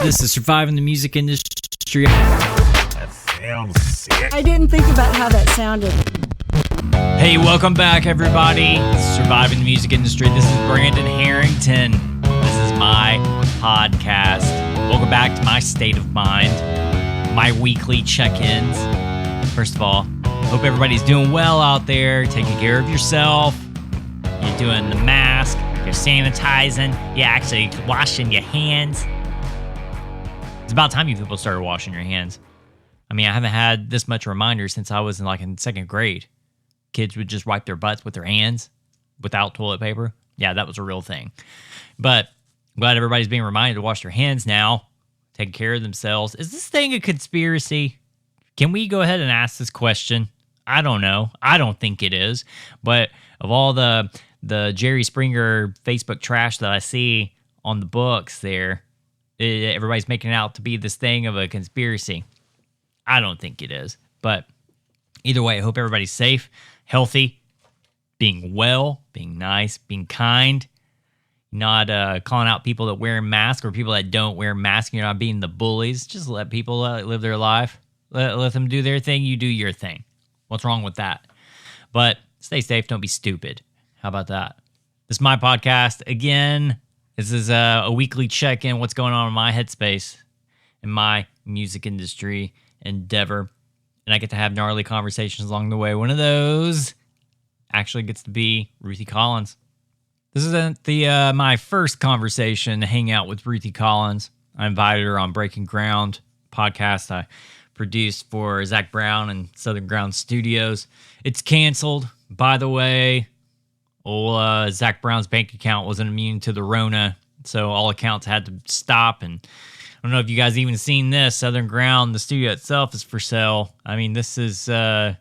This is Surviving the Music Industry. That sounds sick. I didn't think about how that sounded. Hey, welcome back, everybody. Surviving the Music Industry. This is Brandon Harrington. This is my podcast. Welcome back to my state of mind, my weekly check-ins. First of all, hope everybody's doing well out there, taking care of yourself. You're doing the mask, you're sanitizing, you're actually washing your hands. It's about time you people started washing your hands. I mean, I haven't had this much reminder since I was in second grade. Kids would just wipe their butts with their hands without toilet paper. Yeah, that was a real thing. But I'm glad everybody's being reminded to wash their hands now, taking care of themselves. Is this thing a conspiracy? Can we go ahead and ask this question? I don't know. I don't think it is. But of all the Jerry Springer Facebook trash that I see on the books there, everybody's making it out to be this thing of a conspiracy. I don't think it is. But either way, I hope everybody's safe, healthy, being well, being nice, being kind, not calling out people that wear masks or people that don't wear masks. You're not being the bullies. Just let people live their life. Let them do their thing. You do your thing. What's wrong with that? But stay safe. Don't be stupid. How about that? This is my podcast. Again, this is a weekly check-in. What's going on in my headspace, in my music industry endeavor. And I get to have gnarly conversations along the way. One of those actually gets to be Ruthie Collins. This isn't my first conversation to hang out with Ruthie Collins. I invited her on Breaking Ground podcast I produced for Zach Brown and Southern Ground Studios. It's canceled, by the way. Old Zach Brown's bank account wasn't immune to the Rona, so all accounts had to stop. And I don't know if you guys even seen this. Southern Ground, the studio itself, is for sale. I mean, this is I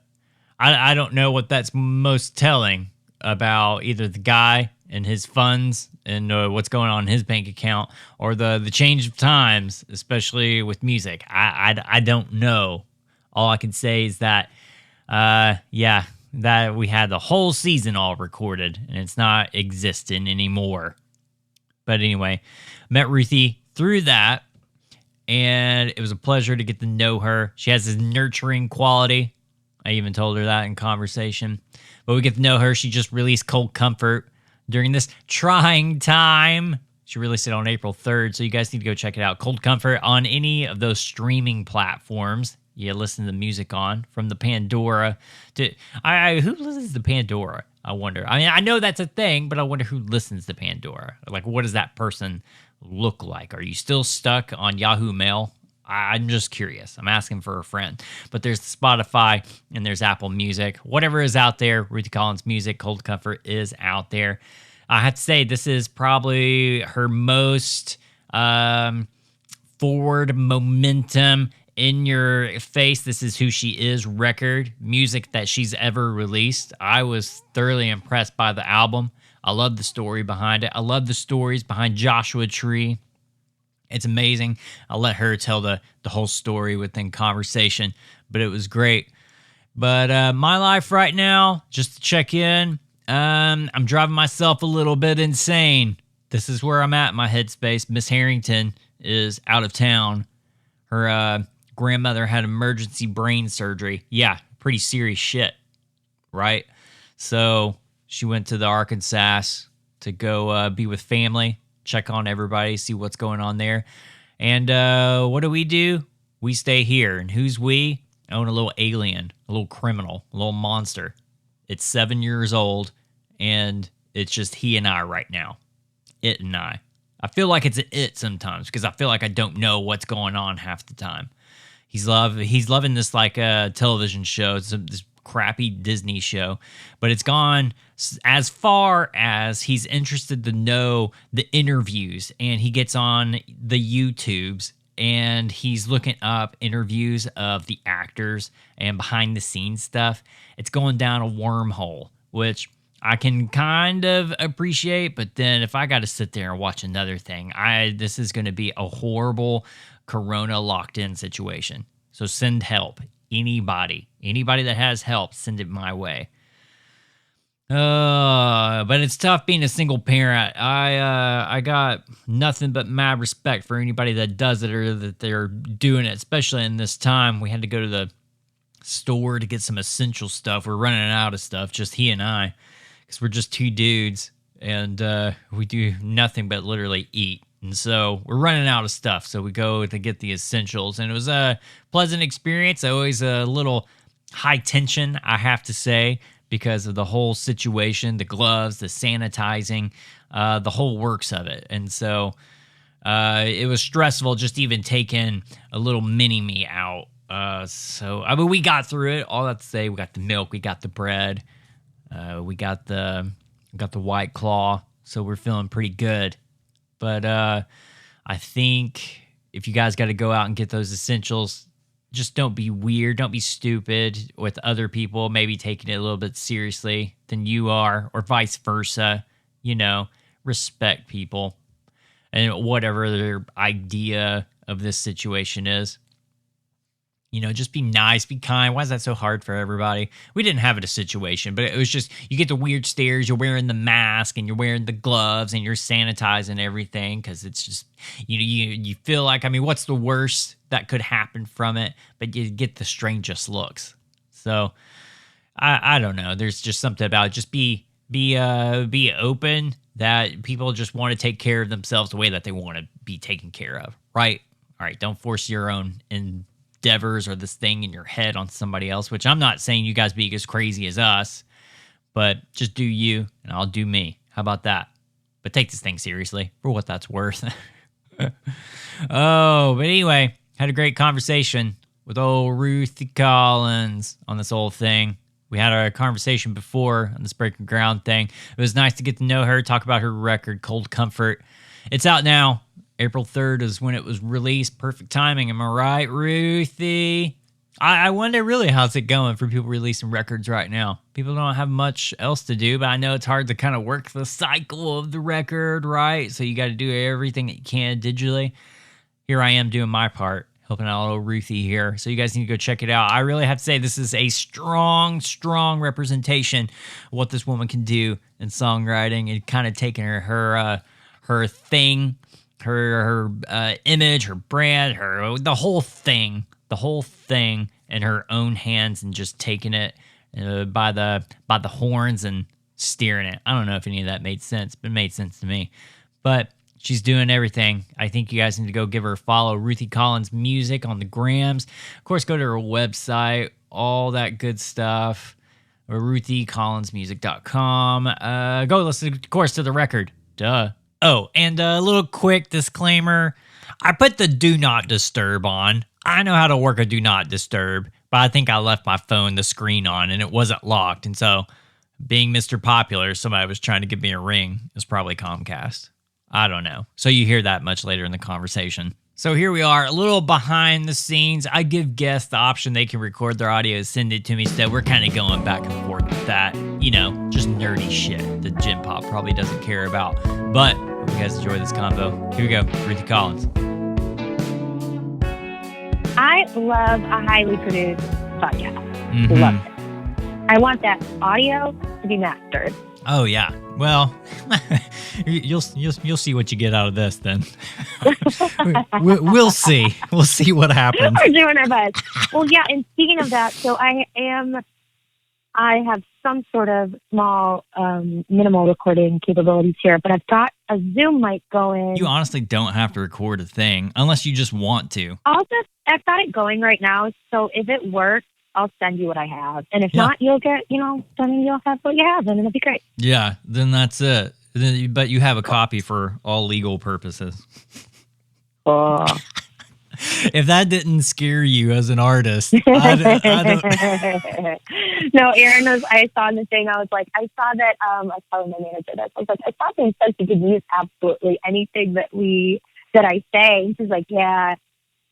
don't know what that's most telling about either the guy and his funds and what's going on in his bank account, or the change of times, especially with music. I don't know. All I can say is that, that we had the whole season all recorded, and it's not existing anymore. But anyway, met Ruthie through that, and it was a pleasure to get to know her. She has this nurturing quality. I even told her that in conversation. But we get to know her. She just released Cold Comfort during this trying time. She released it on April 3rd, so you guys need to go check it out. Cold Comfort on any of those streaming platforms you listen to music on, from the Pandora to... who listens to Pandora, I wonder? I mean, I know that's a thing, but I wonder who listens to Pandora. Like, what does that person look like? Are you still stuck on Yahoo Mail? I'm just curious. I'm asking for a friend. But there's Spotify and there's Apple Music. Whatever is out there, Ruthie Collins music, Cold Comfort is out there. I have to say, this is probably her most forward momentum, in your face, this is who she is record, music that she's ever released. I was thoroughly impressed by the album. I love the story behind it. I love the stories behind Joshua Tree. It's amazing. I'll let her tell the whole story within conversation, but it was great. But my life right now, just to check in, I'm driving myself a little bit insane. This is where I'm at in my headspace. Miss Harrington is out of town. Her grandmother had emergency brain surgery. Yeah, pretty serious shit, right? So she went to the Arkansas to go be with family, check on everybody, see what's going on there. And what do? We stay here. And who's we? I own a little alien, a little criminal, a little monster. It's 7 years old, and it's just he and I right now. It and I. I feel like it's an it sometimes, because I feel like I don't know what's going on half the time. He's loving this television show. It's this crappy Disney show, but it's gone as far as he's interested to know the interviews, and he gets on the YouTubes and he's looking up interviews of the actors and behind the scenes stuff. It's going down a wormhole, which I can kind of appreciate, but then if I got to sit there and watch another thing, this is going to be a horrible Corona locked-in situation. So send help. Anybody that has help, send it my way. But it's tough being a single parent. I got nothing but mad respect for anybody that does it or that they're doing it, especially in this time. We had to go to the store to get some essential stuff. We're running out of stuff, just he and I, because we're just two dudes, and we do nothing but literally eat. And so we're running out of stuff, so we go to get the essentials, and it was a pleasant experience. Always a little high tension, I have to say, because of the whole situation, the gloves, the sanitizing, the whole works of it. And so it was stressful just even taking a little mini-me out. I mean, we got through it. All that to say, we got the milk, we got the bread, we got the White Claw, so we're feeling pretty good. But I think if you guys got to go out and get those essentials, just don't be weird, don't be stupid with other people, maybe taking it a little bit seriously than you are, or vice versa. You know, respect people and whatever their idea of this situation is. You know, just be nice, be kind. Why is that so hard for everybody? We didn't have it a situation, but it was just, you get the weird stares, you're wearing the mask and you're wearing the gloves and you're sanitizing everything because it's just, you feel like, I mean, what's the worst that could happen from it? But you get the strangest looks. So, I don't know. There's just something about it. Just be open that people just want to take care of themselves the way that they want to be taken care of, right? All right, don't force your own endeavors or this thing in your head on somebody else, which I'm not saying you guys be as crazy as us, but just do you and I'll do me. How about that? But take this thing seriously for what that's worth. Oh, but anyway, had a great conversation with old Ruthie Collins on this whole thing. We had a conversation before on this Breaking Ground thing. It was nice to get to know her, talk about her record, Cold Comfort. It's out now. April 3rd is when it was released. Perfect timing. Am I right, Ruthie? I wonder really how's it going for people releasing records right now. People don't have much else to do, but I know it's hard to kind of work the cycle of the record, right? So you got to do everything that you can digitally. Here I am doing my part, helping out little Ruthie here. So you guys need to go check it out. I really have to say this is a strong, strong representation of what this woman can do in songwriting and kind of taking her thing, her image, her brand, the whole thing in her own hands and just taking it by the horns and steering it. I don't know if any of that made sense, but it made sense to me. But she's doing everything. I think you guys need to go give her a follow. Ruthie Collins Music on the grams. Of course, go to her website, all that good stuff. RuthieCollinsMusic.com. Go listen, of course, to the record. Duh. Oh, and a little quick disclaimer. I put the do not disturb on. I know how to work a do not disturb, but I think I left my phone, the screen on, and it wasn't locked. And so, being Mr. Popular, somebody was trying to give me a ring. It was probably Comcast. I don't know. So you hear that much later in the conversation. So here we are, a little behind the scenes. I give guests the option they can record their audio, send it to me. So we're kind of going back and forth with that. You know, just nerdy shit that Jim Pop probably doesn't care about. But hope you guys enjoy this combo. Here we go, Ruthie Collins. I love a highly produced podcast. Mm-hmm. Love it. I want that audio to be mastered. Oh yeah. Well, you'll see what you get out of this then. We'll see. We'll see what happens. We're doing our best. Well, yeah. And speaking of that, so I have some sort of small, minimal recording capabilities here, but I've got a Zoom mic going. You honestly don't have to record a thing unless you just want to. I've got it going right now. So if it works, I'll send you what I have. And if not, you'll get, then you'll have what you have, and it'll be great. Yeah, then that's it. But you have a copy for all legal purposes. Oh. If that didn't scare you as an artist, I don't. No, Aaron I saw the thing. I was like, I saw that. I was telling my manager this. I was like, I saw they said you could use absolutely anything that I say. And she's like, yeah.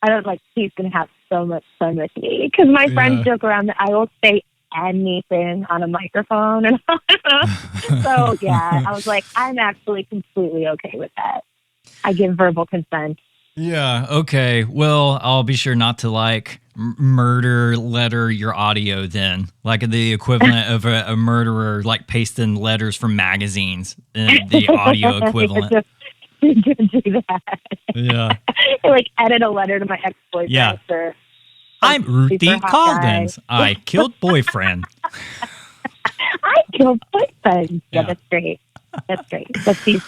I don't he's going to have so much fun with me. Because my friends joke around that I will say anything on a microphone. And so, yeah, I was like, I'm actually completely okay with that. I give verbal consent. Yeah. Okay. Well, I'll be sure not to murder letter your audio then, like the equivalent of a murderer like pasting letters from magazines, the audio equivalent. You can do that. Yeah. I like edit a letter to my ex-boyfriend. Yeah. For I'm Ruthie super hot Collins. I killed boyfriend. I killed boyfriend. Yeah, Yeah. that's great. That's great.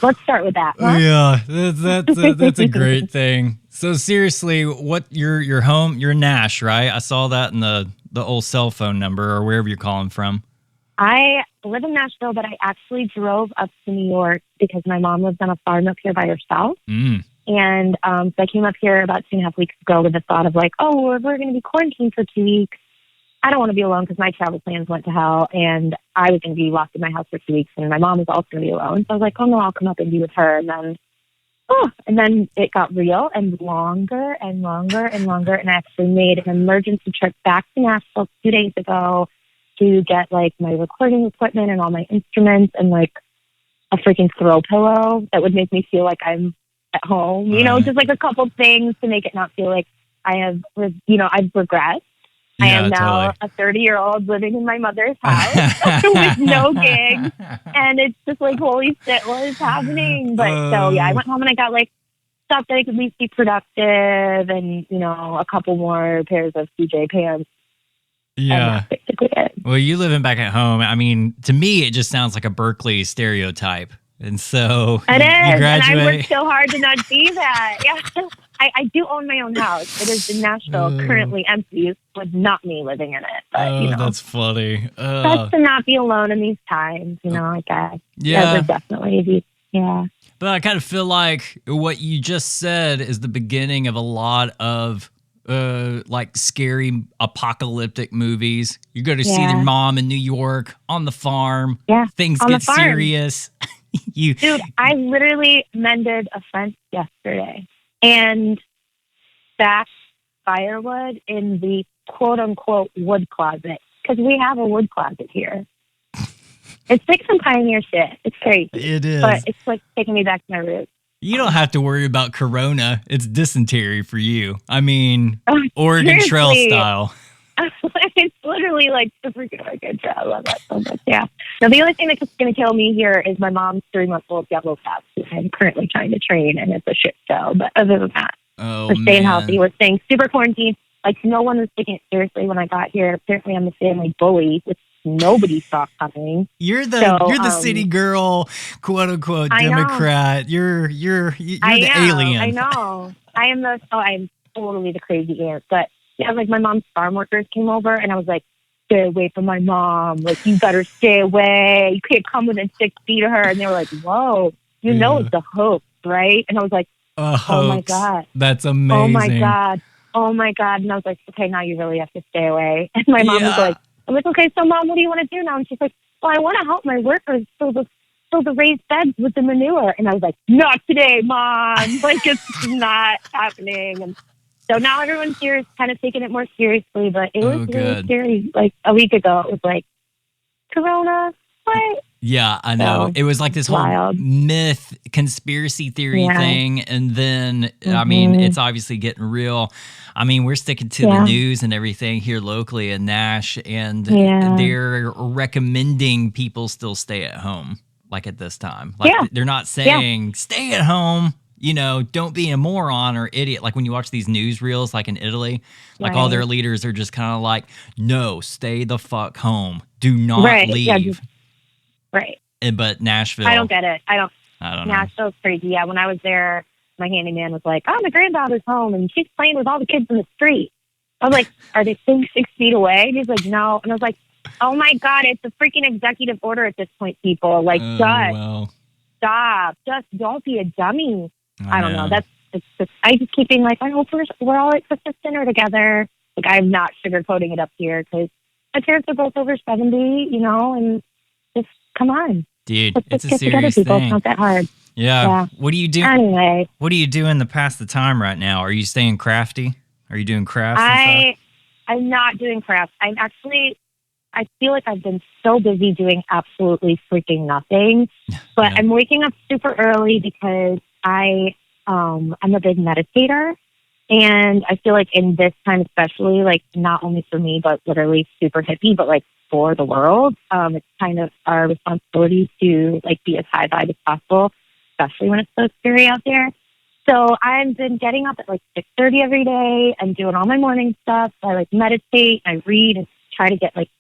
Let's start with that. Huh? Yeah, that's a great thing. So seriously, what your home? You're in Nash, right? I saw that in the old cell phone number or wherever you're calling from. I live in Nashville, but I actually drove up to New York because my mom lives on a farm up here by herself. Mm. And so I came up here about 2.5 weeks ago with the thought of like, oh, we're going to be quarantined for 2 weeks. I don't want to be alone because my travel plans went to hell, and I was going to be locked in my house for 2 weeks, and my mom was also going to be alone. So I was like, oh no, I'll come up and be with her. And then it got real and longer and longer and longer, and I actually made an emergency trip back to Nashville 2 days ago to get like my recording equipment and all my instruments and like a freaking throw pillow that would make me feel like I'm at home. You know, just like a couple things to make it not feel like I've regressed. I am now a 30-year-old living in my mother's house with no gigs. And it's just like, holy shit, what is happening? But so, yeah, I went home and I got like stuff that I could at least be productive and, you know, a couple more pairs of CJ pants. Yeah. Basically it. Well, you living back at home, I mean, to me, it just sounds like a Berkeley stereotype. And so it is. graduate. And I worked so hard to not see that. Yeah. I do own my own house. It is in Nashville, currently empty, with not me living in it. But, you know, that's funny. best to not be alone in these times, you know, I guess. Yeah. That would definitely be, yeah. But I kind of feel like what you just said is the beginning of a lot of like scary apocalyptic movies. You go to see your mom in New York on the farm. Yeah. Things on get the farm. serious. Dude, I literally mended a fence yesterday and stacked firewood in the quote unquote wood closet because we have a wood closet here. It's like some pioneer shit. It's crazy. It is. But it's like taking me back to my roots. You don't have to worry about corona. It's dysentery for you. I mean, Oregon Trail style. It's literally like the freaking Oregon Trail. I love that so much. Yeah. Now, the only thing that's going to kill me here is my mom's 3-month-old yellow cats, who I'm currently trying to train, and it's a shit show. But other than that, we're staying healthy. We're staying super quarantined. Like, no one was taking it seriously when I got here. Apparently, I'm the family bully, which nobody saw coming. You're the city girl, quote unquote Democrat. You're the alien. I know. I'm totally the crazy aunt. But yeah, like my mom's farm workers came over, and I was like, stay away from my mom. Like, you better stay away. You can't come within 6 feet of her. And they were like, whoa, you know it's a hoax, right? And I was like, oh my God. That's amazing. Oh my God. And I was like, okay, now you really have to stay away. And my mom was like, I'm like, okay, so Mom, what do you want to do now? And she's like, well, I want to help my workers fill the raised beds with the manure. And I was like, not today, Mom. Like, it's not happening. And so now everyone's here is kind of taking it more seriously, but it was really scary. Like a week ago, it was like, Corona, what? Yeah, I know. So, it was like this whole myth, conspiracy theory thing. And then, I mean, it's obviously getting real. I mean, we're sticking to the news and everything here locally in Nash, and they're recommending people still stay at home, like at this time. Like they're not saying, stay at home. You know, don't be a moron or idiot. Like when you watch these news reels, like in Italy, like all their leaders are just kind of like, no, stay the fuck home. Do not leave. Right. But Nashville. I don't get it. I don't know. Nashville's crazy. Yeah, when I was there, my handyman was like, oh, my granddaughter's home, and she's playing with all the kids in the street. I was like, are they staying 6 feet away? And he's like, no. And I was like, oh, my God, it's a freaking executive order at this point, people. Like, stop. Just don't be a dummy. I don't know. I just keep being like, I hope we're all at Christmas dinner together. Like, I'm not sugarcoating it up here because my parents are both over 70, you know, and just come on. Dude, let's it's a get serious together, people. thing. It's not that hard. Yeah. What do you do? Anyway. What are you doing to pass the time right now? Are you staying crafty? Are you doing crafts and stuff? I'm not doing crafts. I feel like I've been so busy doing absolutely freaking nothing. But I'm waking up super early because I I'm a big meditator. And I feel like in this time, especially, like not only for me, but literally super hippie, but like for the world, it's kind of our responsibility to like be as high vibe as possible, especially when it's so scary out there. So I've been getting up at like 6:30 every day and doing all my morning stuff. I like meditate, I read, and try to get like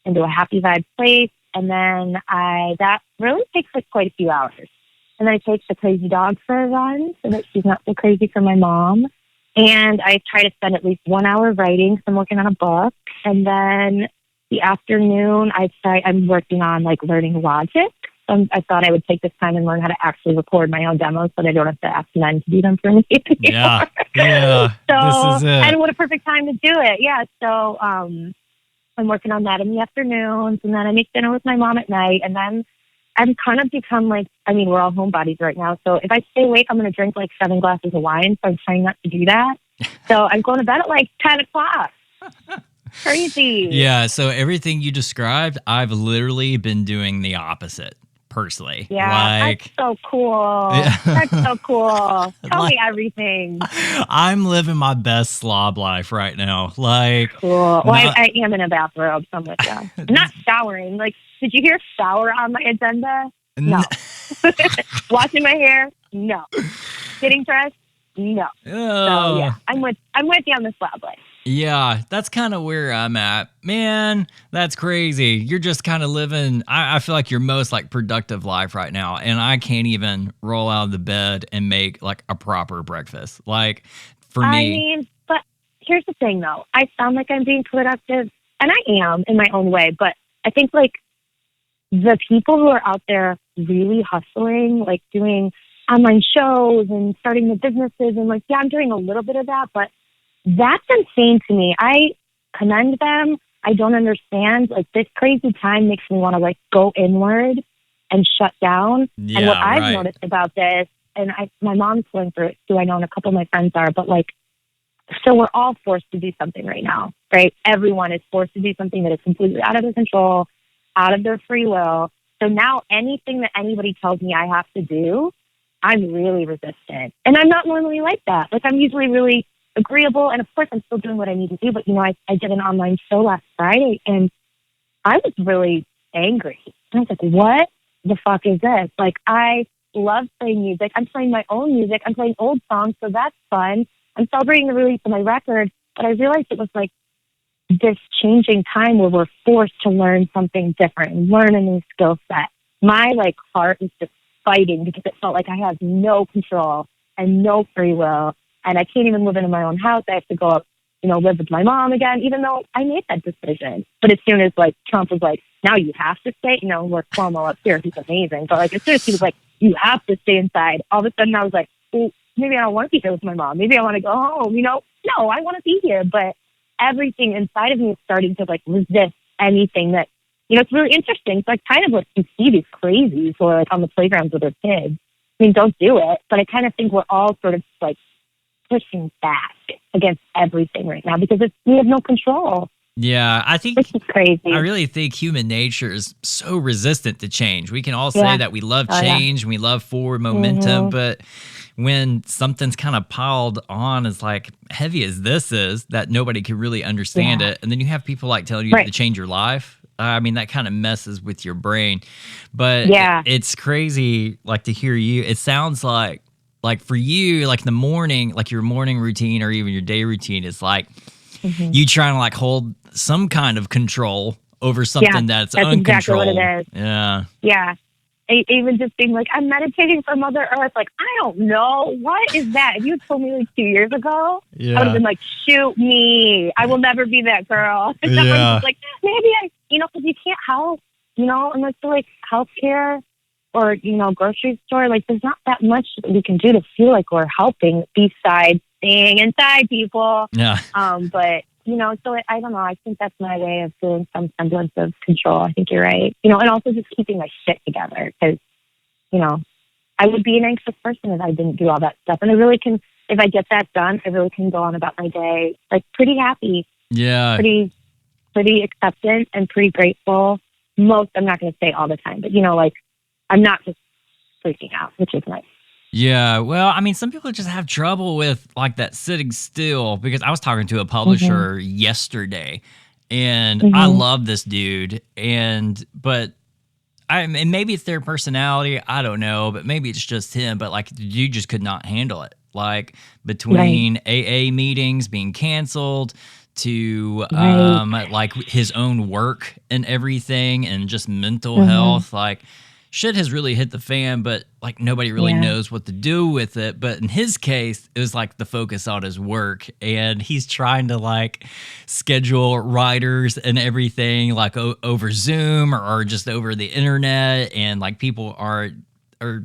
into a happy vibe place. And then that really takes like quite a few hours. And then I take the crazy dog for a run so that she's not so crazy for my mom. And I try to spend at least 1 hour writing because I'm working on a book. And then the afternoon, I'm working on like learning Logic. I thought I would take this time and learn how to actually record my own demos so that I don't have to ask men to do them for me. Yeah. So, this is it. and what a perfect time to do it. Yeah. So I'm working on that in the afternoons, and then I make dinner with my mom at night. And then I'm kind of become like, I mean, we're all homebodies right now. So if I stay awake, I'm going to drink like 7 glasses of wine. So I'm trying not to do that. So I'm going to bed at like 10 o'clock. Crazy. Yeah. So everything you described, I've literally been doing the opposite personally. Yeah. Like, that's so cool. Yeah. That's so cool. Tell me Like- everything. I'm living my best slob life right now. Like, Cool. Well, Not- I am in a bathrobe, so I'm with you. I'm not showering. Like, did you hear shower on my agenda? No. Washing my hair? No. Getting dressed? No. So yeah, I'm with you on the slab life. Yeah, that's kind of where I'm at. Man, that's crazy. You're just kind of living, I feel like your most like productive life right now. And I can't even roll out of the bed and make like a proper breakfast. Like for me. I mean, but here's the thing though. I sound like I'm being productive, and I am in my own way, but I think like the people who are out there really hustling, like doing online shows and starting the businesses, and like, yeah, I'm doing a little bit of that, but that's insane to me. I commend them. I don't understand. Like, this crazy time makes me want to like go inward and shut down. Yeah, and what I've right. noticed about this, and my mom's going through it too, I know, and a couple of my friends are, but like, so we're all forced to do something right now, right? Everyone is forced to do something that is completely out of their control, out of their free will. So now anything that anybody tells me I have to do, I'm really resistant. And I'm not normally like that. Like, I'm usually really agreeable. And of course, I'm still doing what I need to do. But, you know, I did an online show last Friday, and I was really angry. And I was like, what the fuck is this? Like, I love playing music. I'm playing my own music. I'm playing old songs, so that's fun. I'm celebrating the release of my record. But I realized it was like this changing time where we're forced to learn something different and learn a new skill set. My like heart is just fighting because it felt like I have no control and no free will. And I can't even live in my own house. I have to go up, you know, live with my mom again, even though I made that decision. But as soon as like Trump was like, now you have to stay, you know, we're Cuomo up here. He's amazing. But like, as soon as he was like, you have to stay inside, all of a sudden I was like, well, maybe I don't want to be here with my mom. Maybe I want to go home, you know? No, I want to be here. But everything inside of me is starting to like resist anything that, you know, it's really interesting. So I kind of like, you see these crazies who are like on the playgrounds with their kids. I mean, don't do it. But I kind of think we're all sort of like pushing back against everything right now because we have no control. Yeah, I think Which is crazy. I really think human nature is so resistant to change. We can all say that we love change and we love forward momentum, but when something's kind of piled on as like heavy as this is, that nobody can really understand it, and then you have people like telling you to change your life. I mean, that kind of messes with your brain. But it's crazy, like, to hear you. It sounds like for you, like in the morning, like your morning routine or even your day routine is like you trying to like hold some kind of control over something that's uncontrolled. Exactly what it is. Yeah. Yeah. Even just being like, I'm meditating for Mother Earth. Like, I don't know. What is that? If you had told me like 2 years ago, I would have been like, shoot me. I will never be that girl. And I was like, maybe you know, because you can't help, you know, unless you're like healthcare or, you know, grocery store. Like, there's not that much that we can do to feel like we're helping besides staying inside, people. Yeah. But, you know, so I don't know. I think that's my way of feeling some semblance of control. I think you're right. You know, and also just keeping my shit together because, you know, I would be an anxious person if I didn't do all that stuff. And I really can, if I get that done, I really can go on about my day, like, pretty happy. Yeah. Pretty acceptant and pretty grateful. I'm not going to say all the time, but, you know, like, I'm not just freaking out, which is nice. Yeah, well, I mean, some people just have trouble with like that sitting still because I was talking to a publisher yesterday, and I Mm-hmm. love this dude, but and maybe it's their personality, I don't know, but maybe it's just him. But like, the dude just could not handle it. Like Right. between AA meetings being canceled to Right. like his own work and everything, and just mental Mm-hmm. health, like shit has really hit the fan, but like nobody really Yeah. knows what to do with it. But in his case, it was like the focus on his work, and he's trying to like schedule writers and everything like over Zoom or just over the internet, and like people are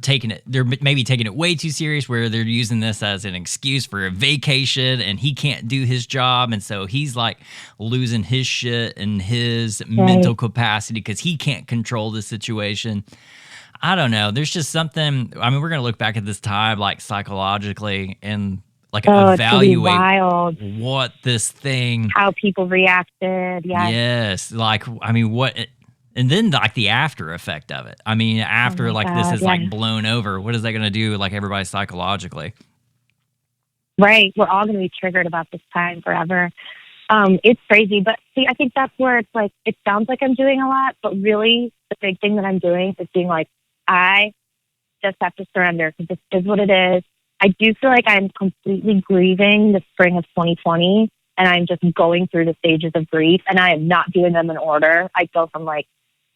taking it, they're maybe taking it way too serious, where they're using this as an excuse for a vacation, and he can't do his job, and so he's like losing his shit and his mental Right. capacity because he can't control the situation. I don't know. There's just something. I mean, we're gonna look back at this time like psychologically and like Oh, it's gonna be evaluate wild what this thing. how people reacted. Yes. Yes, like I mean, and then like the after effect of it. I mean, Oh after my like this God. is Yeah. like blown over, what is that gonna do with like everybody psychologically? Right. We're all gonna be triggered about this time forever. It's crazy, but see, I think that's where it's like it sounds like I'm doing a lot, but really the big thing that I'm doing is being like, I just have to surrender because this is what it is. I do feel like I'm completely grieving the spring of 2020, and I'm just going through the stages of grief, and I am not doing them in order. I go from like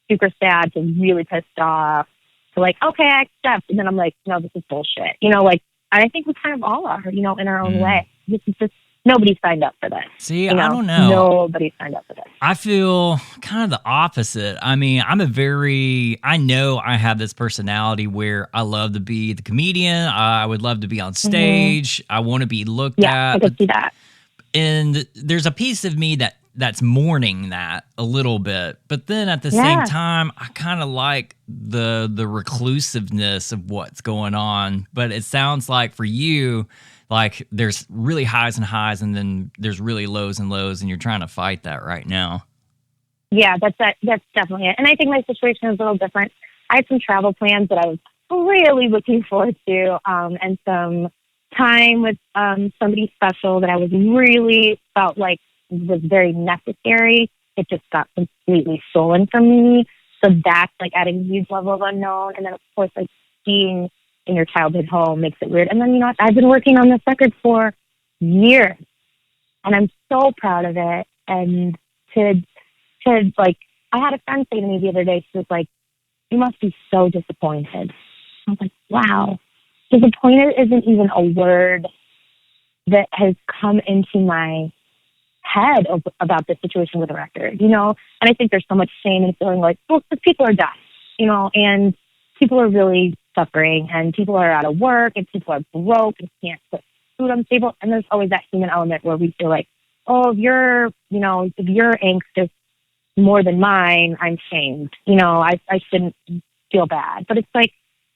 super sad to really pissed off to like, okay, I accept, and then I'm like, no, this is bullshit. Like, and I think we kind of all are, in our own Mm. way. This is just nobody signed up for this. See, I don't know. Nobody signed up for this. I feel kind of the opposite. I mean, I know I have this personality where I love to be the comedian. I would love to be on stage. I want to be looked Yeah, I at. could see that. And there's a piece of me that's mourning that a little bit. But then at the same Yeah. time, I kind of like the reclusiveness of what's going on. But it sounds like for you, like there's really highs and highs, and then there's really lows and lows, and you're trying to fight that right now. Yeah, that's definitely it. And I think my situation is a little different. I had some travel plans that I was really looking forward to, and some time with somebody special that I was really felt like was very necessary. It just got completely stolen from me. So that's like adding a huge level of unknown. And then of course, like being in your childhood home makes it weird. And then I've been working on this record for years, and I'm so proud of it. And to like, I had a friend say to me the other day, she was like, "You must be so disappointed." I was like, "Wow, disappointed isn't even a word that has come into my head about the situation with the record, And I think there's so much shame and feeling like, well, because people are dying, and people are really suffering, and people are out of work, and people are broke and can't put food on the table. And there's always that human element where we feel like, oh, if your angst is more than mine, I'm shamed. I shouldn't feel bad. But it's like,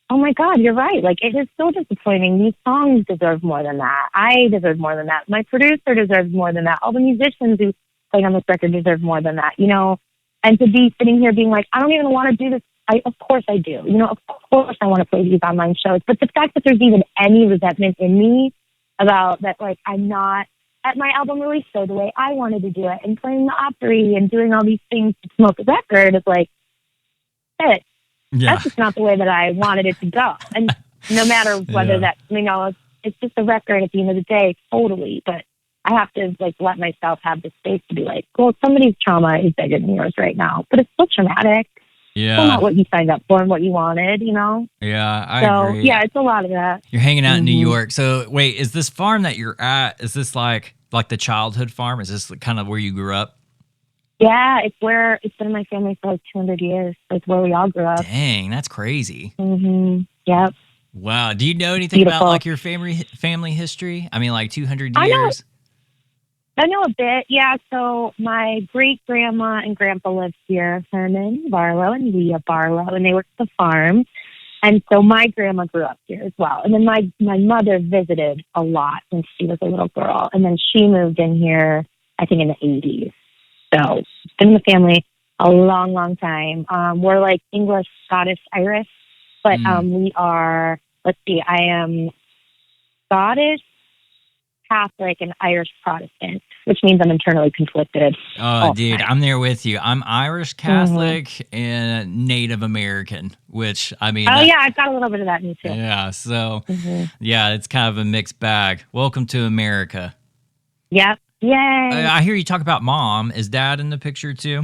oh my God, you're right. Like, it is so disappointing. These songs deserve more than that. I deserve more than that. My producer deserves more than that. All the musicians who play on this record deserve more than that, And to be sitting here being like, I don't even want to do this. Of course I do. Of course I want to play these online shows. But the fact that there's even any resentment in me about that, like, I'm not at my album release show the way I wanted to do it, and playing the Opry and doing all these things to promote the record is like, shit, Yeah. that's just not the way that I wanted it to go. And no matter whether Yeah. that, it's just a record at the end of the day, totally. But I have to like let myself have the space to be like, well, somebody's trauma is bigger than yours right now, but it's still traumatic. It's still not what you signed up for and what you wanted, Yeah, I So agree. yeah, it's a lot of that. You're hanging out in New Mhm. York. So wait, is this farm that you're at, is this like the childhood farm? Is this kind of where you grew up? Yeah, it's been in my family for like 200 years. It's where we all grew up. Dang, that's crazy. Yep. Wow. Do you know anything about Beautiful. like your family history? I mean, like 200 I know. years? I know a bit, yeah. So my great grandma and grandpa lived here, Herman Barlow and Leah Barlow, and they worked at the farm. And so my grandma grew up here as well. And then my mother visited a lot when she was a little girl. And then she moved in here, I think, in the 80s. So it's been in the family a long, long time. We're like English, Scottish, Irish, but we are let's see, I am Scottish, Catholic, and Irish Protestant, which means I'm internally conflicted. Oh, dude, I'm there with you. I'm Irish Catholic and Native American, which, I mean... Oh, yeah, I've got a little bit of that in me, too. Yeah, so, yeah, it's kind of a mixed bag. Welcome to America. Yep. Yay. I hear you talk about mom. Is dad in the picture, too?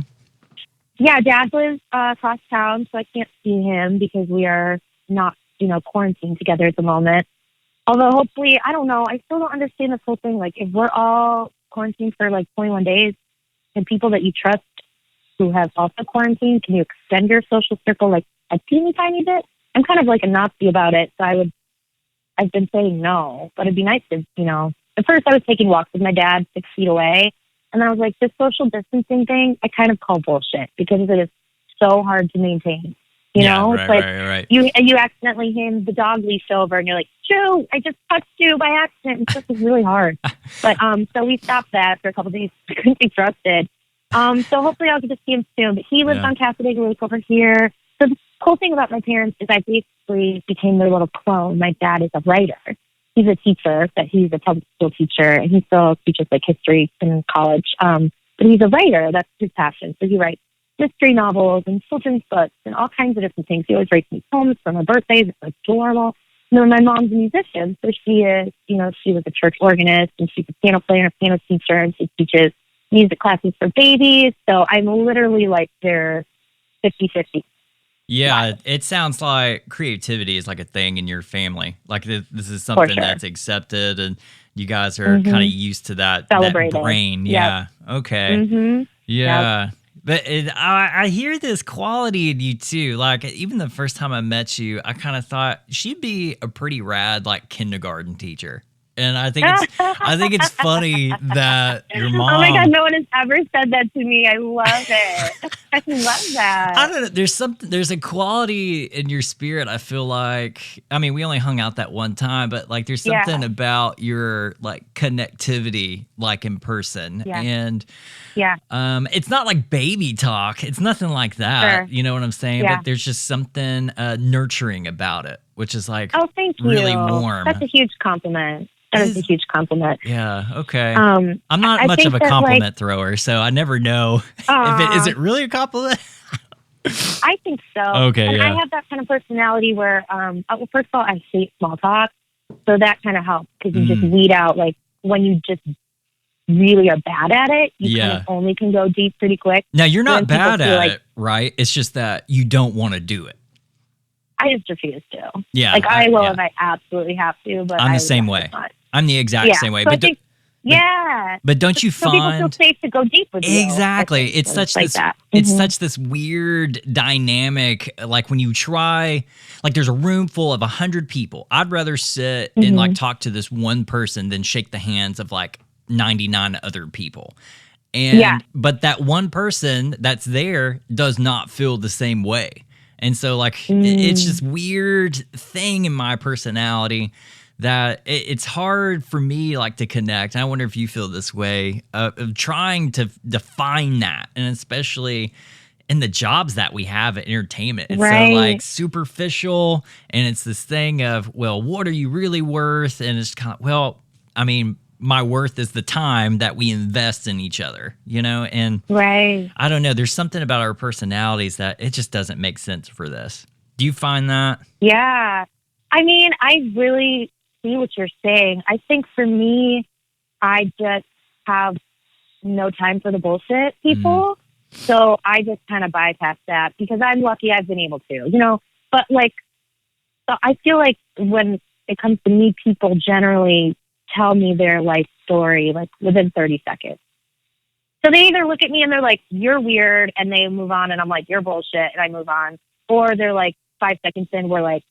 Yeah, Dad lives across town, so I can't see him because we are not, quarantined together at the moment. Although hopefully, I don't know, I still don't understand this whole thing. Like, if we're all quarantined for 21 days, and people that you trust who have also quarantined, can you extend your social circle a teeny tiny bit? I'm kind of a Nazi about it, so I've been saying no, but it'd be nice to, at first I was taking walks with my dad 6 feet away, and I was like, this social distancing thing, I kind of call bullshit because it is so hard to maintain. You know, it's right. You accidentally hand the dog leash over, and you're like, "Joe, I just touched you by accident." And this is really hard. But so we stopped that for a couple of days. I couldn't be trusted. So hopefully I'll get to see him soon. But he lives on Cassadaga Lake over here. So the cool thing about my parents is I basically became their little clone. My dad is a writer. He's a teacher, but he's a public school teacher, and he still teaches history in college. But he's a writer. That's his passion. So he writes mystery novels and children's books and all kinds of different things. He always writes me poems for my birthdays. It's adorable. And then my mom's a musician, so she is, she was a church organist, and she's a piano player and a piano teacher, and she teaches music classes for babies. So I'm literally they're 50-50. Yeah, it sounds like creativity is a thing in your family. This is something that's accepted, and you guys are kind of used to that brain. Yeah. Okay. Yeah. Yep. But I hear this quality in you too. Even the first time I met you, I kind of thought she'd be a pretty rad kindergarten teacher. And I think it's funny that your mom. Oh my God, no one has ever said that to me. I love it. I love that. I don't know. There's a quality in your spirit. I feel we only hung out that one time, but there's something about your connectivity, in person. Yeah. And it's not baby talk. It's nothing like that. Sure. You know what I'm saying? Yeah. But there's just something nurturing about it, which is oh, thank you. really warm. That's a huge compliment. That is a huge compliment. Yeah, okay. I'm not much of a compliment thrower, so I never know is it really a compliment? I think so. Okay, and I have that kind of personality where, first of all, I hate small talk, so that kind of helps because you just weed out, when you just really are bad at it, you kind of only can go deep pretty quick. Now, you're not bad at it, right? It's just that you don't want to do it. I just refuse to. Yeah. I will if I absolutely have to, but I'm the same way. I'm the exact same way. So but but don't you find people feel safe to go deep with you? Exactly. It's such this it's such this weird dynamic. When you try, there's a room full of 100 people. I'd rather sit and talk to this one person than shake the hands of 99 other people. And but that one person that's there does not feel the same way. And so it's this weird thing in my personality that it's hard for me to connect. And I wonder if you feel this way of trying to define that, and especially in the jobs that we have at entertainment. It's so superficial, and it's this thing of, well, what are you really worth? And it's kind of, my worth is the time that we invest in each other, and I don't know. There's something about our personalities that it just doesn't make sense for this. Do you find that? Yeah. I really see what you're saying. I think for me, I just have no time for the bullshit people. So I just kind of bypass that because I'm lucky I've been able to, but so I feel when it comes to me, people generally tell me their life story within 30 seconds. So they either look at me and they're like, you're weird, and they move on, and I'm like, you're bullshit, and I move on. Or they're 5 seconds in, we're like,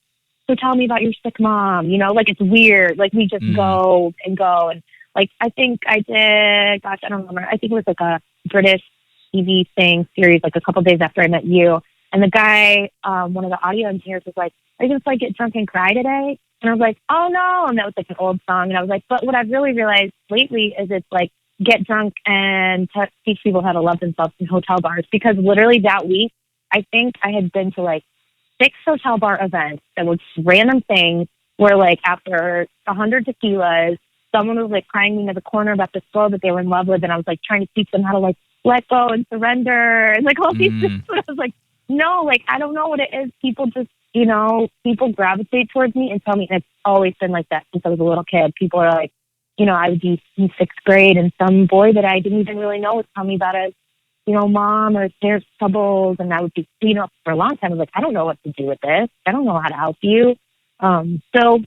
so tell me about your sick mom, it's weird. We just go and go. And I think I did, I don't remember. I think it was a British TV series, a couple days after I met you. And the guy, one of the audio engineers was like, are you going to get drunk and cry today? And I was like, oh no. And that was an old song. And I was like, but what I've really realized lately is it's get drunk and teach people how to love themselves in hotel bars. Because literally that week, I think I had been to 6 hotel bar events that were just random things. where like after 100 tequilas, someone was like crying into the corner about this girl that they were in love with, and I was like trying to teach them how to like let go and surrender and like all these things. But I was like, no, like I don't know what it is. People just, people gravitate towards me and tell me, and it's always been like that since I was a little kid. People are like, I would be in sixth grade, and some boy that I didn't even really know would tell me about his, mom or there's troubles, and I would be, for a long time, I was like, I don't know what to do with this. I don't know how to help you. So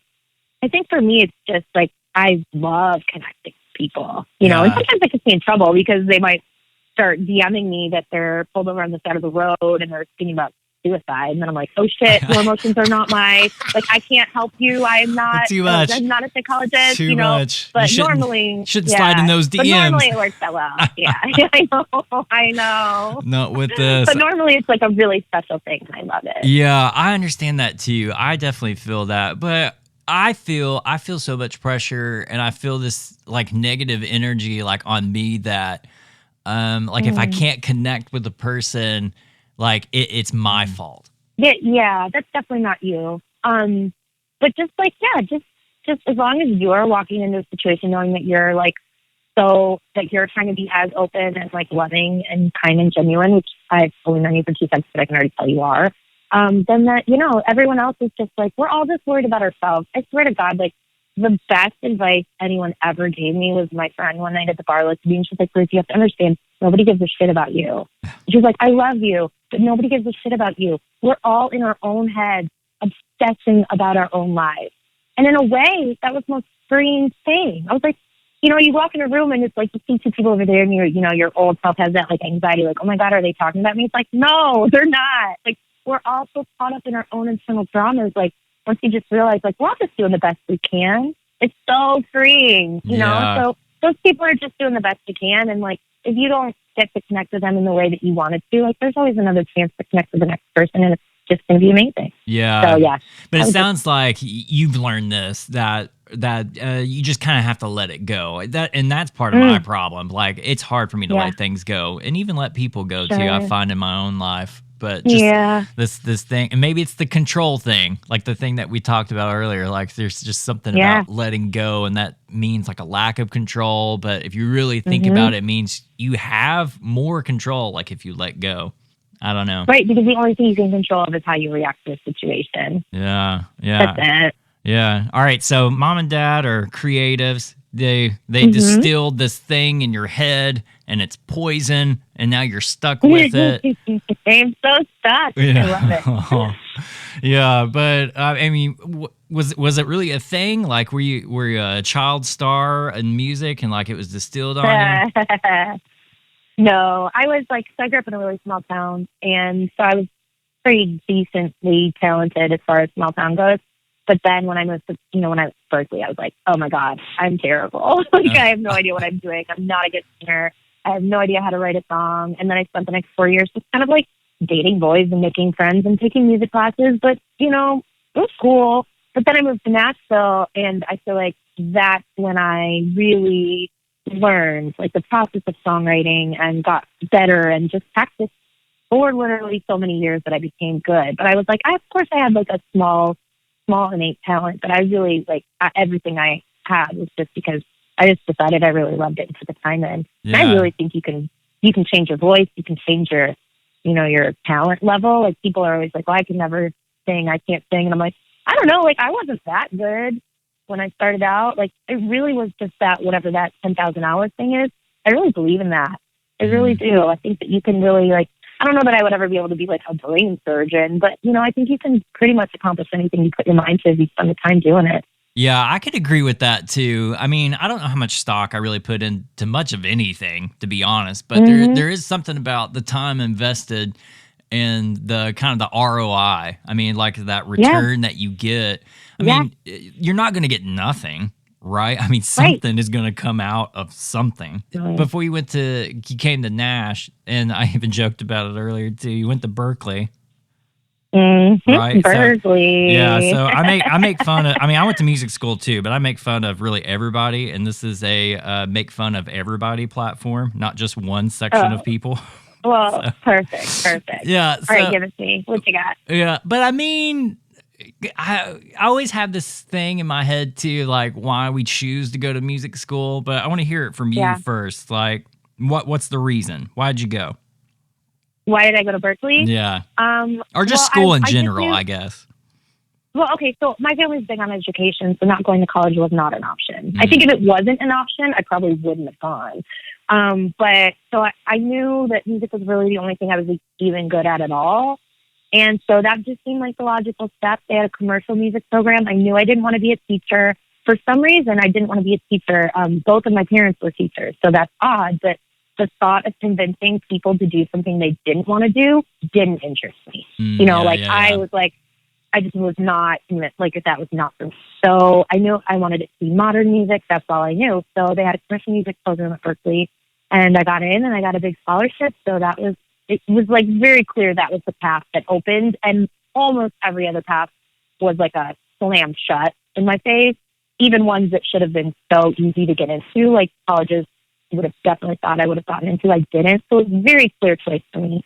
I think for me, it's just like, I love connecting with people, and sometimes I can be in trouble because they might start DMing me that they're pulled over on the side of the road and they're thinking about suicide. And then I'm like, oh shit, your emotions are not I can't help you. I am not, too much. I'm not a psychologist, Too much. But normally, shouldn't slide in those DMs. But normally it works out well. Yeah, I know. Not with this. But normally it's like a really special thing. I love it. Yeah, I understand that too. I definitely feel that. But I feel so much pressure, and I feel this like negative energy like on me that if I can't connect with the person, like it's my fault. Yeah, that's definitely not you. But just just as long as you're walking into a situation knowing that you're like that you're trying to be as open and like loving and kind and genuine, which I've only known you for 2 seconds, but I can already tell you are. Then that, everyone else is just like, we're all just worried about ourselves. I swear to God, like the best advice anyone ever gave me was my friend one night at the bar looked at me and she's like, Ruth, you have to understand, nobody gives a shit about you. She's like, I love you, but nobody gives a shit about you. We're all in our own heads, obsessing about our own lives. And in a way, that was the most freeing thing. I was like, you walk in a room and it's like you see two people over there and your old self has that like anxiety, like, oh my God, are they talking about me? It's like, no, they're not. Like, we're all so caught up in our own internal dramas. Like, once you just realize, like, we're all just doing the best we can. It's so freeing, know? So those people are just doing the best they can. And, like, if you don't get to connect with them in the way that you wanted to, like, there's always another chance to connect with the next person. And it's just going to be amazing. Yeah. So, yeah. But it sounds like you've learned this, that you just kind of have to let it go. And that's part of my problem. Like, it's hard for me to let things go and even let people go, too, I find in my own life. But just this thing, and maybe it's the control thing, like the thing that we talked about earlier. Like there's just something about letting go, and that means like a lack of control. But if you really think about it, it means you have more control, like if you let go. I don't know. Right, because the only thing you can control is how you react to a situation. Yeah. That's it. Yeah. All right, so mom and dad are creatives. They distilled this thing in your head, and it's poison, and now you're stuck with it. I'm so stuck. Yeah. I love it. Yeah, but I mean, was it really a thing? Like, were you a child star in music, and like it was distilled on you? No, I was like, so I grew up in a really small town, and so I was pretty decently talented as far as small town goes. But then when I moved to, when I was at Berkeley, I was like, oh my God, I'm terrible. I have no idea what I'm doing. I'm not a good singer. I have no idea how to write a song. And then I spent the next 4 years just kind of like dating boys and making friends and taking music classes. But, it was cool. But then I moved to Nashville, and I feel like that's when I really learned like the process of songwriting and got better and just practiced for literally so many years that I became good. But I was like, of course I had like a small innate talent, but I really everything I had was just because I just decided I really loved it and took the time in. Yeah. And I really think you can change your voice, you can change your talent level. Like people are always like, well, I can never sing, I can't sing, and I'm like, I don't know, like I wasn't that good when I started out. Like it really was just that whatever that 10,000 hours thing is. I really believe in that. I really do. I think that you can really I don't know that I would ever be able to be like a brain surgeon, but I think you can pretty much accomplish anything you put your mind to if you spend the time doing it. Yeah, I could agree with that too. I mean, I don't know how much stock I really put into much of anything, to be honest, but there is something about the time invested and the kind of the ROI. I mean, like that return that you get. I mean, you're not going to get nothing. Right? I mean, something is going to come out of something. Right. Before you came to Nash, and I even joked about it earlier too, you went to Berkeley. Right? Berkeley. So I make fun of, I went to music school too, but I make fun of really everybody, and this is a make fun of everybody platform, not just one section of people. Well, perfect. Yeah. All right, give it to me. What you got? Yeah, but I mean, I always have this thing in my head too, like why we choose to go to music school, but I want to hear it from you first. Like, what's the reason? Why'd you go? Why did I go to Berkeley? Yeah. Or just school in general, I guess. Well, okay, so my family's big on education, so not going to college was not an option. I think if it wasn't an option, I probably wouldn't have gone. But so I knew that music was really the only thing I was even good at all. And so that just seemed like the logical step. They had a commercial music program. I knew I didn't want to be a teacher. For some reason, I didn't want to be a teacher. Both of my parents were teachers, so that's odd. But the thought of convincing people to do something they didn't want to do didn't interest me. I was like, I just was not convinced, like that was not for me. So I knew I wanted it to be modern music. That's all I knew. So they had a commercial music program at Berkeley, and I got in and I got a big scholarship. So it was like very clear that was the path that opened, and almost every other path was like a slam shut in my face. Even ones that should have been so easy to get into, like colleges would have definitely thought I would have gotten into, I didn't. So it was a very clear choice for me.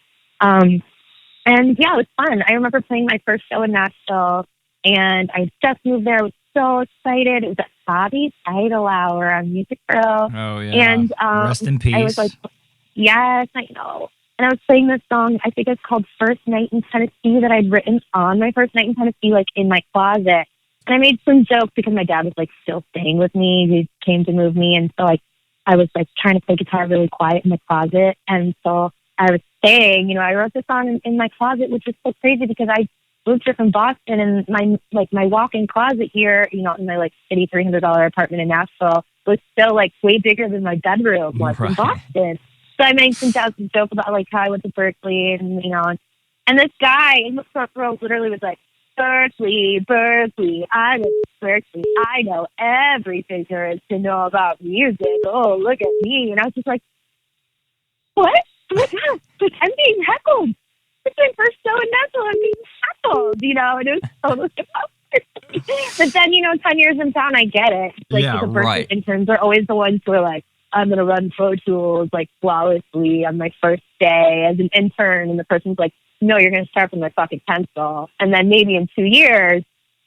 And yeah, it was fun. I remember playing my first show in Nashville, and I just moved there. I was so excited. It was at Bobby's Idol Hour on Music Row. Oh, yeah. And rest in peace. I was like, yes, I know. And I was playing this song, I think it's called First Night in Tennessee, that I'd written on my first night in Tennessee, like in my closet. And I made some jokes because my dad was like still staying with me. He came to move me. And so I was like trying to play guitar really quiet in my closet. And so I was saying, I wrote this song in my closet, which is so crazy because I moved here from Boston, and my walk-in closet here, in my like shitty $300 apartment in Nashville was still like way bigger than my bedroom was in Boston. So I made some jokes about like how I went to Berkeley, and and this guy in the front row literally was like, Berkeley, I went to Berkeley. I know everything there is to know about music. Oh, look at me. And I was just like, what? Oh my God, like, I'm being heckled. It's my first show in Nashville. I'm being heckled, and it was totally about. But then, 10 years in town, I get it. Like, the Berkeley interns are always the ones who are like, I'm going to run Pro Tools like flawlessly on my first day as an intern. And the person's like, no, you're going to start from my fucking pencil. And then maybe in 2 years,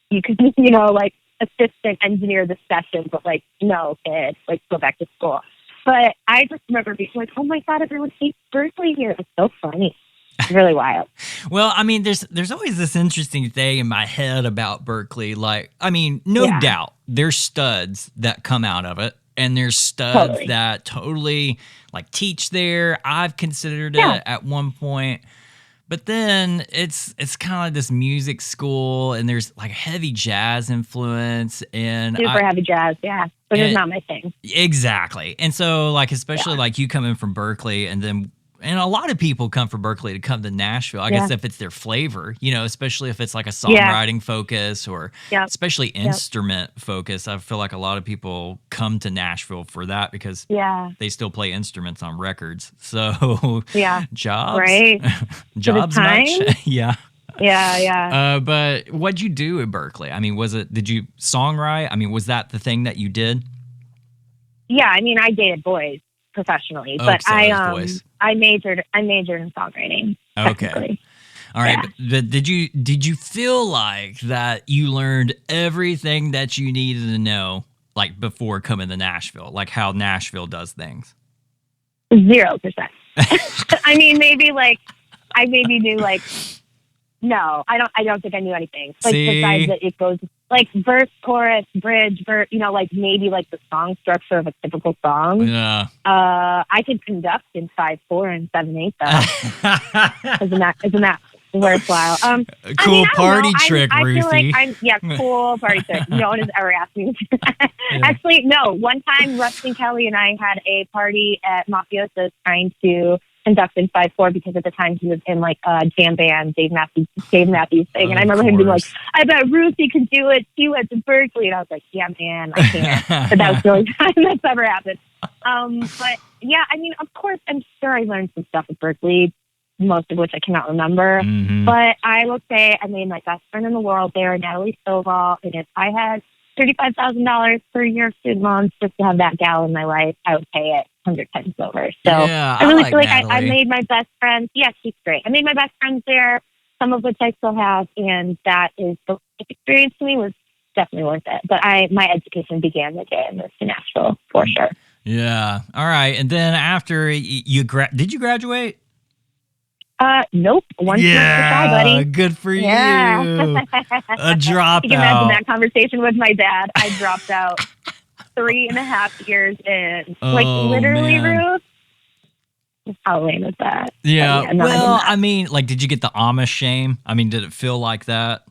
you could, like assistant engineer the session, but like, no, kid, like go back to school. But I just remember being like, oh my God, everyone hates Berkeley here. It's so funny. It's really wild. Well, I mean, there's always this interesting thing in my head about Berkeley. Like, I mean, no doubt there's studs that come out of it. And there's studs that totally like teach there. I've considered it at one point. But then it's kind of like this music school, and there's like heavy jazz influence and super heavy jazz, which is not my thing. Exactly. And so like especially like you come in from Berkeley, and a lot of people come from Berkeley to come to Nashville. I guess if it's their flavor, especially if it's like a songwriting focus or especially instrument focus. I feel like a lot of people come to Nashville for that because they still play instruments on records. So jobs, right? Jobs much? Yeah. Yeah. But what'd you do at Berkeley? I mean, did you songwrite? I mean, was that the thing that you did? Yeah, I mean, I dated boys professionally, but I majored in songwriting. Okay. All right. But did you feel like that you learned everything that you needed to know like before coming to Nashville, like how Nashville does things? 0%. I mean, maybe like I maybe knew like no, I don't think I knew anything. Like besides that it goes like verse, chorus, bridge, verse, like maybe like the song structure of a typical song. Yeah. I could conduct in 5/4 and 7/8 though. Isn't that worthwhile? Cool party trick, Ruthie. I feel like cool party trick. No one has ever asked me to do that. Actually, no. One time, Rustin Kelly and I had a party at Mafioso's trying to conduct in 5/4 because at the time he was in like a jam band, Dave Matthews thing. And I remember him being like, I bet Ruthie could do it. She went to Berkeley. And I was like, yeah, man, I can't. But that was the only time that's ever happened. But yeah, I mean, of course, I'm sure I learned some stuff at Berkeley, most of which I cannot remember. Mm-hmm. But I will say I made my best friend in the world there, Natalie Stovall. And if I had $35,000 per year of student loans just to have that gal in my life, I would pay it 100 times over. So yeah, I really feel like I made my best friends. Yeah, she's great. I made my best friends there. some of which I still have, and that is the experience to me was definitely worth it. But my education began the day I moved to Nashville, for sure. Yeah. All right. And then after did you graduate? Nope. One semester shy, buddy. Good for Yeah. you. A dropout. You can imagine that conversation with my dad. I dropped out 3.5 years in. Like, literally, man. Ruth? How lame is that? Yeah. No, well, I mean, like, did you get the Amish shame? I mean, did it feel like that?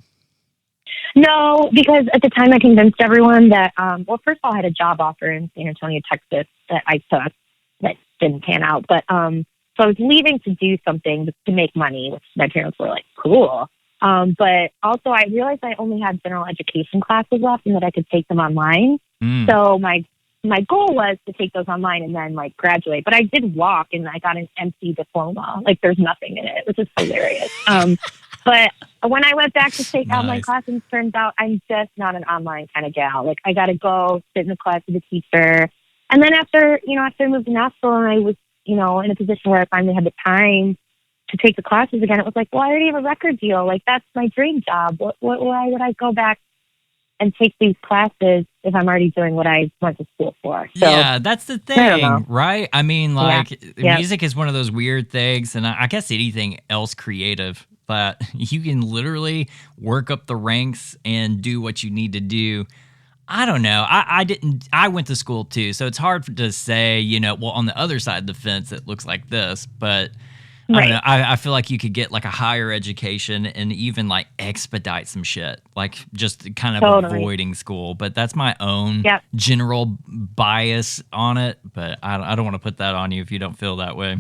No, because at the time I convinced everyone that, well, first of all, I had a job offer in San Antonio, Texas that I took that didn't pan out. But so I was leaving to do something to make money, which my parents were like, cool. But also I realized I only had general education classes left and that I could take them online. So my goal was to take those online and then like graduate. But I did walk and I got an empty diploma. Like there's nothing in it, which is hilarious. But when I went back to take online classes, turns out I'm just not an online kind of gal. Like I got to go sit in the class with a teacher. And then after I moved to Nashville and I was, in a position where I finally had the time to take the classes again, it was like, well, I already have a record deal. Like that's my dream job. Why would I go back and take these classes if I'm already doing what I went to school for? So, yeah, that's the thing, right? I mean, like, music is one of those weird things, and I guess anything else creative, but you can literally work up the ranks and do what you need to do. I don't know. I went to school too, so it's hard to say, well, on the other side of the fence, it looks like this, but I don't know. I feel like you could get like a higher education and even like expedite some shit, like just kind of avoiding school. But that's my own general bias on it. But I don't want to put that on you if you don't feel that way.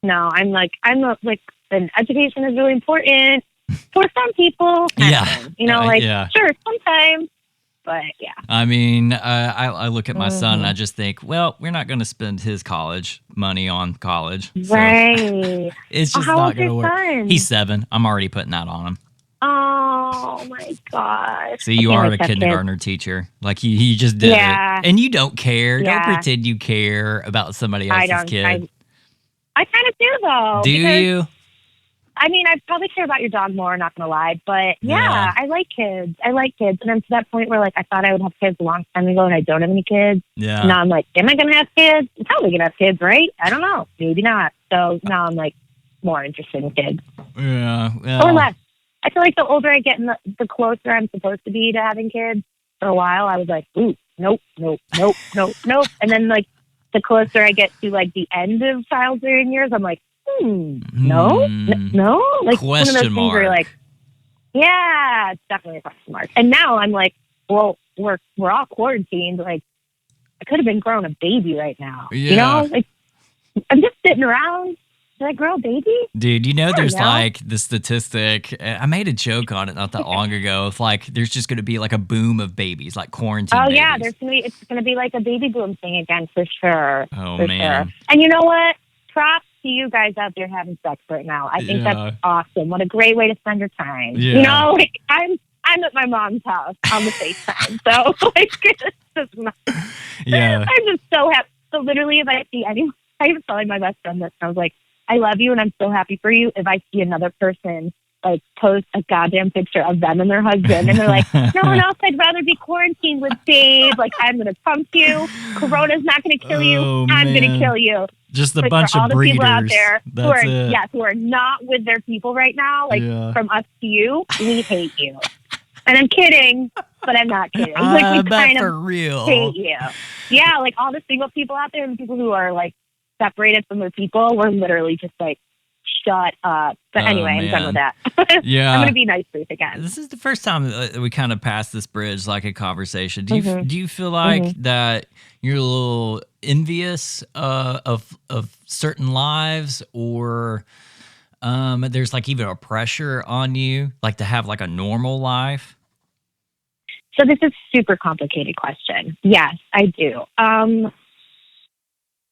No, I'm like, an education is really important for some people. Sure, sometimes. But yeah. I mean, I look at my son and I just think, well, we're not going to spend his college money on college. So right. It's just not going to work. Son? He's 7. I'm already putting that on him. Oh my gosh. See, you are a kindergartner teacher. Like he just did it. And you don't care. Don't pretend you care about somebody else's kid. I kind of do though. Do you? I mean, I probably care about your dog more, not going to lie. But, yeah, I like kids. And I'm to that point where, like, I thought I would have kids a long time ago, and I don't have any kids. Yeah. Now I'm like, am I going to have kids? I'm probably going to have kids, right? I don't know. Maybe not. So now I'm, like, more interested in kids. Yeah. Or less. I feel like the older I get and the closer I'm supposed to be to having kids. For a while, I was like, ooh, nope. And then, like, the closer I get to, like, the end of childbearing years, I'm like, no. Like question one of those things mark. where you're like, yeah, it's definitely a question mark. And now I'm like, well, we're all quarantined. Like, I could have been growing a baby right now. Yeah. Like I'm just sitting around. Did I grow a baby? Dude, there's like the statistic. I made a joke on it not that long ago. It's like there's just going to be like a boom of babies, like quarantine. Oh babies. yeah, it's going to be like a baby boom thing again for sure. Oh for man. Sure. And you know what? Props to you guys out there having sex right now. I think that's awesome. What a great way to spend your time. Yeah. Like I'm at my mom's house on the FaceTime. So like I'm just so happy. So literally if I see anyone, I was telling my best friend this and I was like, I love you and I'm so happy for you. If I see another person like post a goddamn picture of them and their husband and they're like, no one else, I'd rather be quarantined with Dave. Like I'm gonna pump you. Corona's not gonna kill you. I'm gonna kill you. Just a like, bunch for all of the breeders. people out there That's who are not with their people right now, like from us to you, we hate you. And I'm kidding, but I'm not kidding. Like we kind for of real. hate you. Yeah, like all the single people out there and people who are like separated from their people, we're literally just like, shut up. But anyway, I'm done with that. Yeah. I'm going to be nice Ruth again. This is the first time we kind of passed this bridge like a conversation. Do you feel like that you're a little envious of certain lives or there's like even a pressure on you like to have like a normal life? So this is a super complicated question. Yes, I do.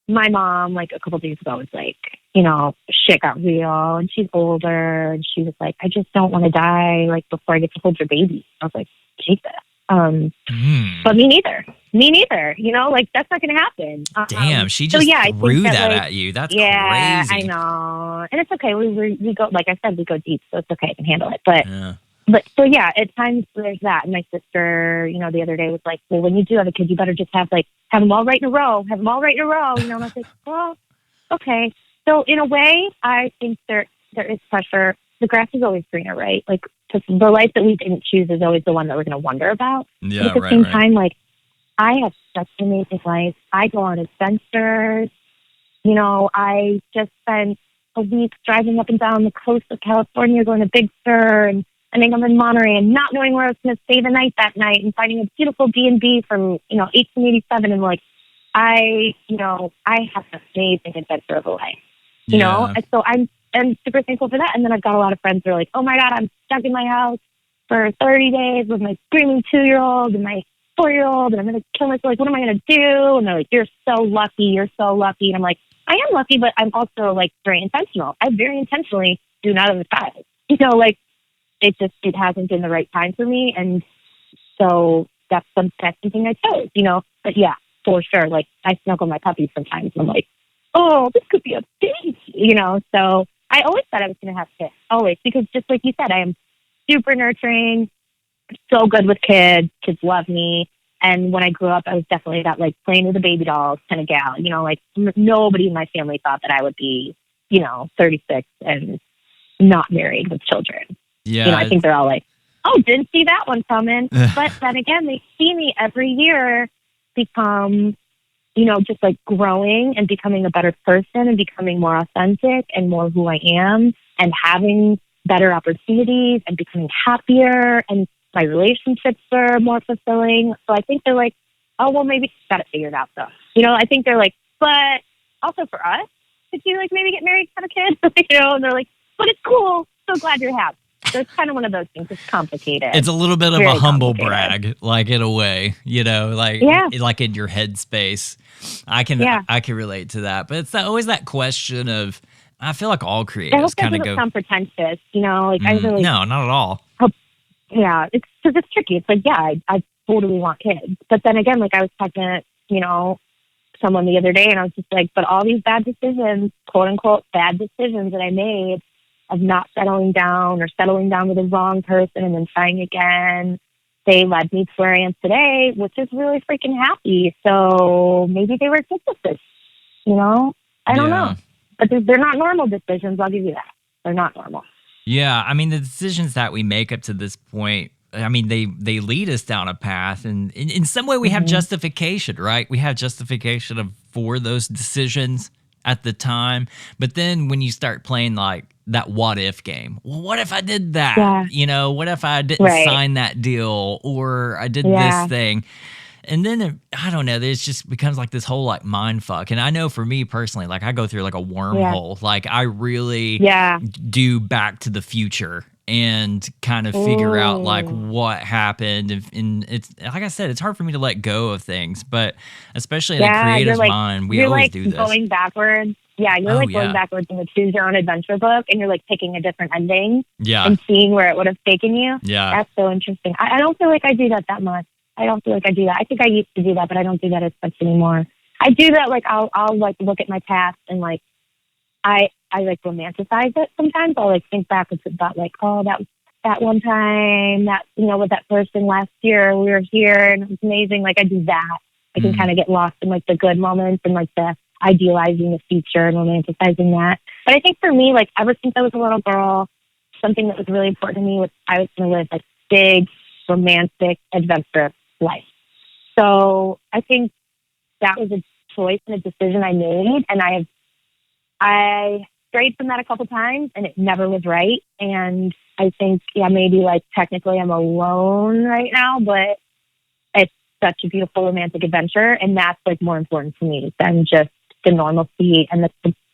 My mom, like a couple days ago, was like, shit got real, and she's older, and she was like, I just don't want to die, like, before I get to hold your baby. I was like, Jesus. But me neither. Me neither. You know, like that's not going to happen. Damn, she just threw that at you. That's crazy. I know, and it's okay. We go, like I said, we go deep, so it's okay. I can handle it. But so yeah, at times there's that. And my sister, you know, the other day was like, "Well, when you do have a kid, you better just have them all right in a row. Have them all right in a row." You know, and I was like, "Well, okay." So in a way, I think there is pressure. The grass is always greener, right? Like the life that we didn't choose is always the one that we're going to wonder about. Yeah, but at the same time, like I have such an amazing life. I go on adventures. You know, I just spent a week driving up and down the coast of California, going to Big Sur, and I think I'm in Monterey, and not knowing where I was going to stay the night that night, and finding a beautiful B&B from 1887, and like I have an amazing adventure of a life. You know, and so I'm super thankful for that. And then I've got a lot of friends who are like, "Oh my God, I'm stuck in my house for 30 days with my screaming 2-year-old and my 4-year-old, and I'm going to kill myself. Like, what am I going to do?" And they're like, "You're so lucky. You're so lucky." And I'm like, I am lucky, but I'm also like very intentional. I very intentionally do not have a child. You know, like it hasn't been the right time for me. And so that's something I chose, you know, but yeah, for sure. Like I snuggle my puppies sometimes. And I'm like, "Oh, this could be a baby," you know? So I always thought I was going to have kids, always, because just like you said, I am super nurturing, so good with kids. Kids love me. And when I grew up, I was definitely that like playing with the baby dolls kind of gal, you know, like nobody in my family thought that I would be, 36 and not married with children. Yeah. You know, I think they're all like, "Oh, didn't see that one coming." But then again, they see me every year become, just like growing and becoming a better person and becoming more authentic and more who I am and having better opportunities and becoming happier, and my relationships are more fulfilling. So I think they're like, "Oh, well, maybe she's got it figured out though." I think they're like, "But also for us, could you like maybe get married, have a kid?" And they're like, "But it's cool. So glad you're happy." So it's kind of one of those things. It's complicated. It's a little bit of a humble brag, like in a way, like in your headspace. I can relate to that, but it's always that question of, I feel like all creatives kind of go. Sound pretentious, I really no, not at all. Yeah, it's because it's tricky. It's like, yeah, I totally want kids, but then again, like I was talking to someone the other day, and I was just like, but all these bad decisions, quote unquote, bad decisions that I made of not settling down or settling down with the wrong person and then trying again, they led me to where I am today, which is really freaking happy. So maybe they were good decisions, I don't know. But they're not normal decisions, I'll give you that. They're not normal. Yeah, I mean, the decisions that we make up to this point, I mean, they lead us down a path, and in some way we have justification, right? We have justification for those decisions at the time. But then when you start playing like that what if game, well, what if I did that? Yeah. What if I didn't sign that deal, or I did this thing? And then I don't know, it just becomes like this whole like mind fuck. And I know for me personally, like I go through like a wormhole. Like I really do Back to the Future and kind of figure out like what happened. And it's like I said, it's hard for me to let go of things, but especially in a creative's mind, we always do this. Going backwards. Yeah, you're going backwards in the Choose Your Own Adventure book, and you're like picking a different ending and seeing where it would have taken you. Yeah. That's so interesting. I don't feel like I do that much. I don't feel like I do that. I think I used to do that, but I don't do that as much anymore. I do that, like, I'll like look at my past and like, I like romanticize it sometimes. I'll like think back about like, oh, that one time that, with that person last year, we were here and it was amazing. Like I do that. I can kind of get lost in like the good moments and like the idealizing the future and romanticizing that. But I think for me, like ever since I was a little girl, something that was really important to me was I was going to live like big, romantic, adventurous life. So I think that was a choice and a decision I made, and I strayed from that a couple times, and it never was right. And I think, maybe like technically I'm alone right now, but it's such a beautiful romantic adventure, and that's like more important to me than just the normalcy. And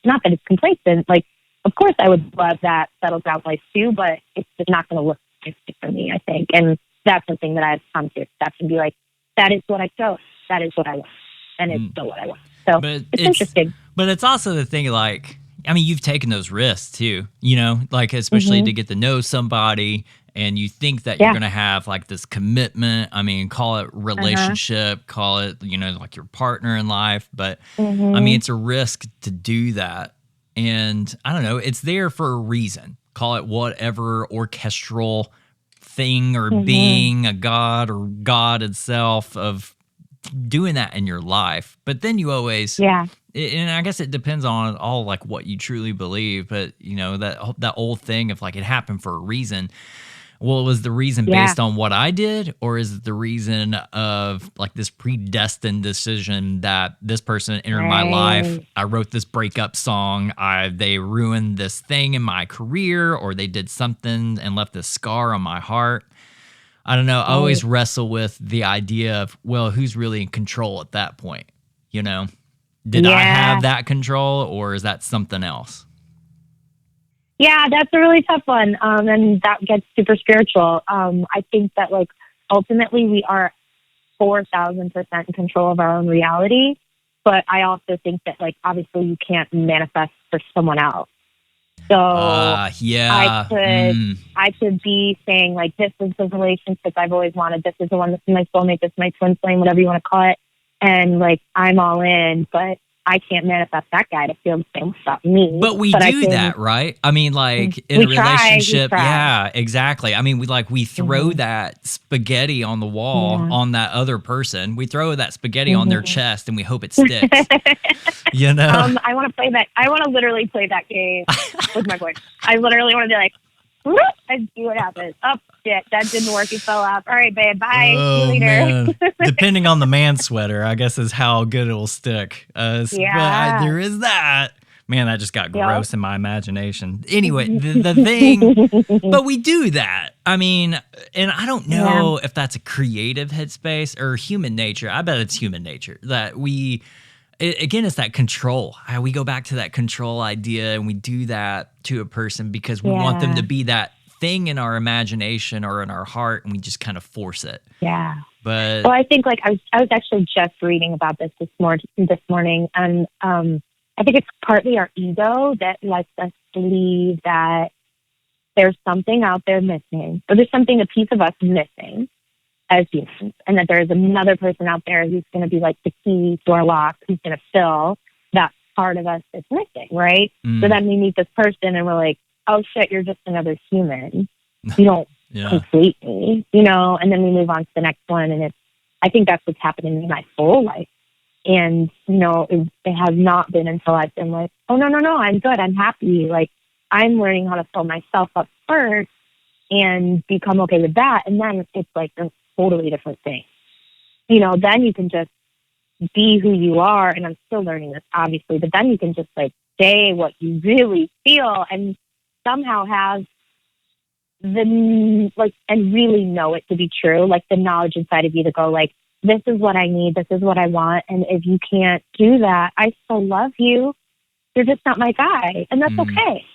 not that it's complacent. Like, of course, I would love that settled out life too, but it's just not going to look like it for me, I think. And that's something that I've come to accept and be like, that is what I chose. That is what I want. And it's still what I want. So it's interesting. But it's also the thing, like, I mean, you've taken those risks too, like especially to get to know somebody and you think that you're going to have like this commitment. I mean, call it relationship, call it, like your partner in life. But I mean, it's a risk to do that. And I don't know, it's there for a reason. Call it whatever orchestral thing or being, a god or God itself of doing that in your life. But then you always, and I guess it depends on all like what you truly believe, but that old thing of like it happened for a reason. Well, was the reason based on what I did, or is it the reason of like this predestined decision that this person entered my life? I wrote this breakup song. They ruined this thing in my career, or they did something and left this scar on my heart. I don't know. I always wrestle with the idea of, well, who's really in control at that point? Did I have that control, or is that something else? Yeah, that's a really tough one. And that gets super spiritual. I think that like ultimately we are 4,000% in control of our own reality. But I also think that like obviously you can't manifest for someone else. So I could be saying like, this is the relationship I've always wanted. This is the one. This is my soulmate. This is my twin flame, whatever you want to call it. And like, I'm all in, but I can't manifest that guy to feel the same about me. But we do that, right? I mean, like in a relationship, yeah, exactly. I mean, we throw that spaghetti on the wall on that other person. We throw that spaghetti on their chest and we hope it sticks. I want to play that. I want to literally play that game with my boy. I literally want to be like, whoop, and see what happens. Oh, shit, that didn't work. It fell off. All right, babe, bye. See you later. Man. Depending on the man sweater, I guess is how good it will stick. But there is that. Man, that just got gross in my imagination. Anyway, the thing, but we do that. I mean, and I don't know if that's a creative headspace or human nature. I bet it's human nature that again, it's that control. We go back to that control idea, and we do that to a person because we want them to be that thing in our imagination or in our heart, and we just kind of force it. Yeah. But I think like I was actually just reading about this morning, and I think it's partly our ego that lets us believe that there's something out there missing, or there's a piece of us missing as humans, and that there is another person out there who's going to be like the key to our lock, who's going to fill that part of us that's missing, right? So then we meet this person and we're like, oh shit, you're just another human. You don't complete me, and then we move on to the next one. And I think that's what's happening in my whole life. And, it has not been until I've been like, oh, no, I'm good. I'm happy. Like, I'm learning how to fill myself up first and become okay with that. And then it's like a totally different thing. Then you can just be who you are. And I'm still learning this, obviously, but then you can just like say what you really feel and somehow have and really know it to be true. Like the knowledge inside of you to go like, this is what I need. This is what I want. And if you can't do that, I still love you. You're just not my guy. And that's okay.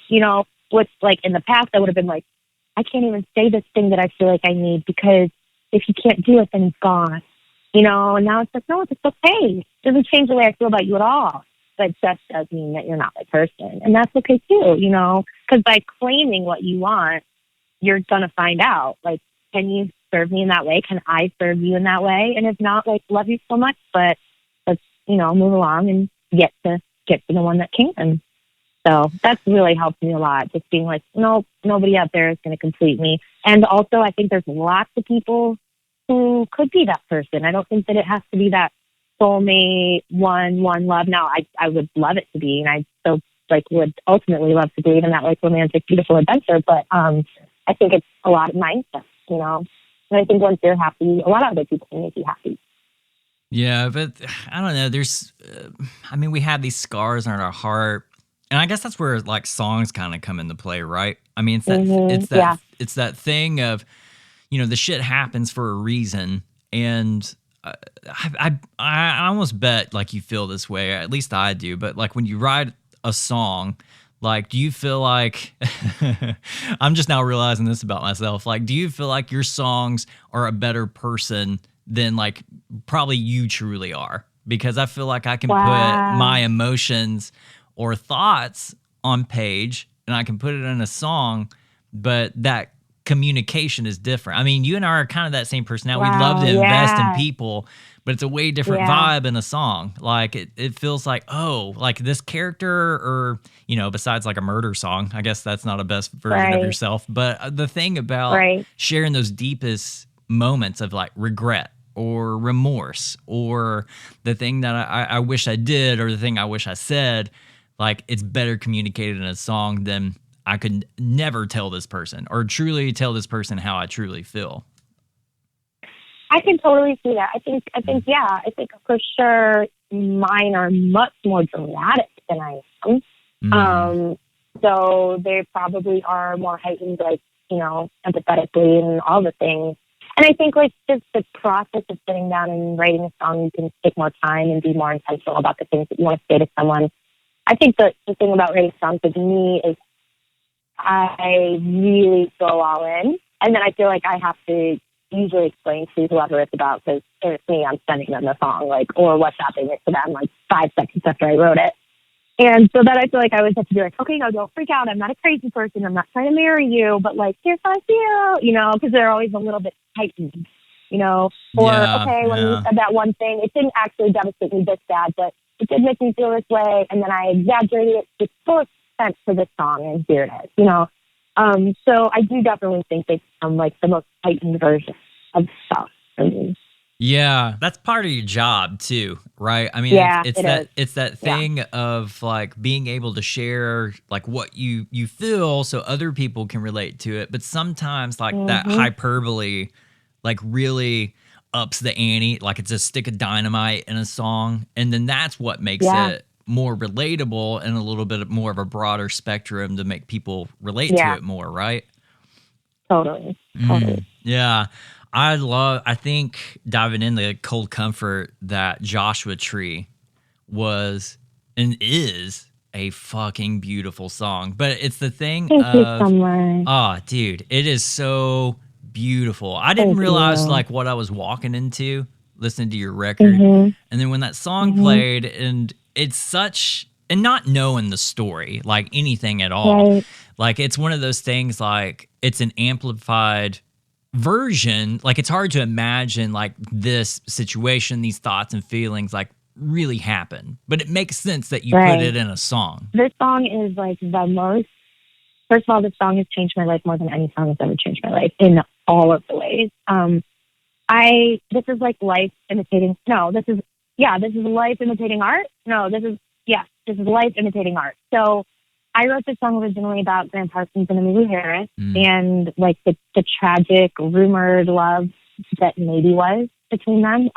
What's like in the past, I would have been like, I can't even say this thing that I feel like I need because if you can't do it, then it's gone. And now it's like, no, it's okay. It doesn't change the way I feel about you at all. But it just does mean that you're not my person. And that's okay too, because by claiming what you want, you're going to find out, like, can you serve me in that way? Can I serve you in that way? And if not, like, love you so much, but let's, move along and get to the one that can. So that's really helped me a lot. Just being like, nope, nobody out there is going to complete me. And also, I think there's lots of people who could be that person. I don't think that it has to be that soulmate, one love. Now, I would love it to be, and I still would ultimately love to believe in that romantic, beautiful adventure. But I think it's a lot of mindset, And I think once you're happy, a lot of other people can make you happy. Yeah, but I don't know. There's, we have these scars on our heart, and I guess that's where like songs kind of come into play, right? I mean, it's that thing of, the shit happens for a reason, and I almost bet like you feel this way. At least I do. But like when you write a song, like, do you feel like I'm just now realizing this about myself? Like, do you feel like your songs are a better person than like probably you truly are? Because I feel like I can put my emotions or thoughts on page and I can put it in a song, but that communication is different. I mean, you and I are kind of that same personality. We love to invest in people, but it's a way different vibe in a song. Like it feels like, oh, like this character, or, you know, besides like a murder song, I guess that's not a best version of yourself. But the thing about sharing those deepest moments of like regret or remorse, or the thing that I wish I did, or the thing I wish I said, like it's better communicated in a song than I could never tell this person, or truly tell this person how I truly feel. I can totally see that. I think for sure mine are much more dramatic than I am. So they probably are more heightened, like, you know, empathetically and all the things. And I think like just the process of sitting down and writing a song, you can take more time and be more intentional about the things that you want to say to someone. I think the thing about writing songs with me is I really go all in, and then I feel like I have to usually explain to whoever it's about, because if it's me, I'm sending them the song, like, or WhatsApping it to them like 5 seconds after I wrote it. And so then I feel like I always have to be like, okay, no, don't freak out. I'm not a crazy person. I'm not trying to marry you, but like, here's how I feel, you know, because they're always a little bit heightened, you know, or when you said that one thing, it didn't actually devastate me this bad, but it did make me feel this way, and then I exaggerated it to full extent for this song, and here it is, you know. So I do definitely think they become like the most heightened version of stuff for me. Yeah, that's part of your job too, right? I mean, it's that thing of like being able to share like what you feel so other people can relate to it, but sometimes like that hyperbole like really ups the ante, like it's a stick of dynamite in a song, and then that's what makes it more relatable and a little bit more of a broader spectrum to make people relate to it more, right? Totally. Yeah. I think diving into Cold Comfort, that Joshua Tree was and is a fucking beautiful song. But it's the thing Thank you so much. Oh, dude, it is so beautiful. I didn't realize like what I was walking into listening to your record. And then when that song played, and it's such, and not knowing the story, like anything at all, like it's one of those things, like it's an amplified version. Like it's hard to imagine like this situation, these thoughts and feelings like really happen, but it makes sense that you put it in a song. This song is like the most, first of all, this song has changed my life more than any song has ever changed my life in all of the ways. This is like life imitating, this is life imitating art. This is life imitating art. So I wrote this song originally about Graham Parsons and Emmylou Harris, and like the tragic rumored love that maybe was between them.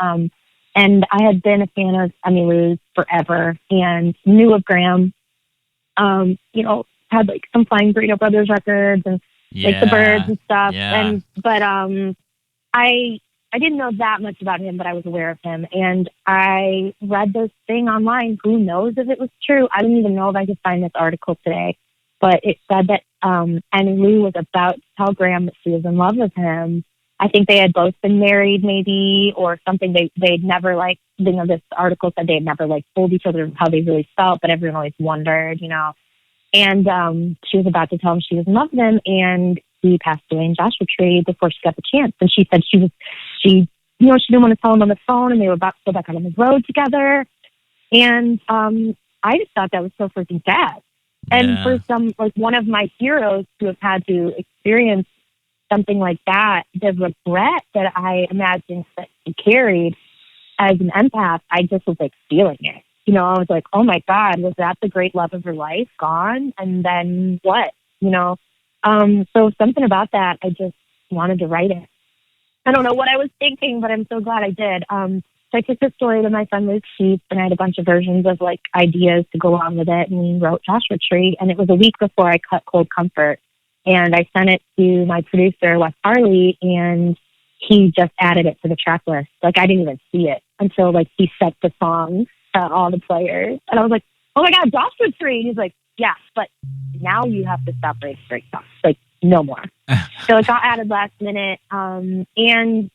And I had been a fan of Emmylou's forever and knew of Graham, you know, had like some Flying Burrito Brothers records and like the Birds and stuff. But I didn't know that much about him, but I was aware of him. And I read this thing online. Who knows if it was true? I don't even know if I could find this article today. But it said that Emmylou was about to tell Graham that she was in love with him. I think they had both been married maybe, or something. They'd never like, you know, this article said they had never like told each other how they really felt, but everyone always wondered, you know. And she was about to tell him she was in love with him, and he passed away in Joshua Tree before she got the chance. And she said she didn't want to tell him on the phone, and they were about to go back on the road together. And I just thought that was so freaking sad. And for some, like one of my heroes to have had to experience something like that, the regret that I imagined that he carried as an empath, I just was like feeling it. You know, I was like, oh my God, was that the great love of her life gone? And then what? You know? So something about that, I just wanted to write it. I don't know what I was thinking, but I'm so glad I did. So I took the story to my friend Luke Sheets, and I had a bunch of versions of like ideas to go along with it, and we wrote Joshua Tree. And it was a week before I cut Cold Comfort, and I sent it to my producer Wes Harley, and he just added it to the track list. Like I didn't even see it until like he set the songs to all the players, and I was like, oh my God, Joshua Tree. And he's like, yeah, but now you have to stop writing great songs. Like no more. So it got added last minute. And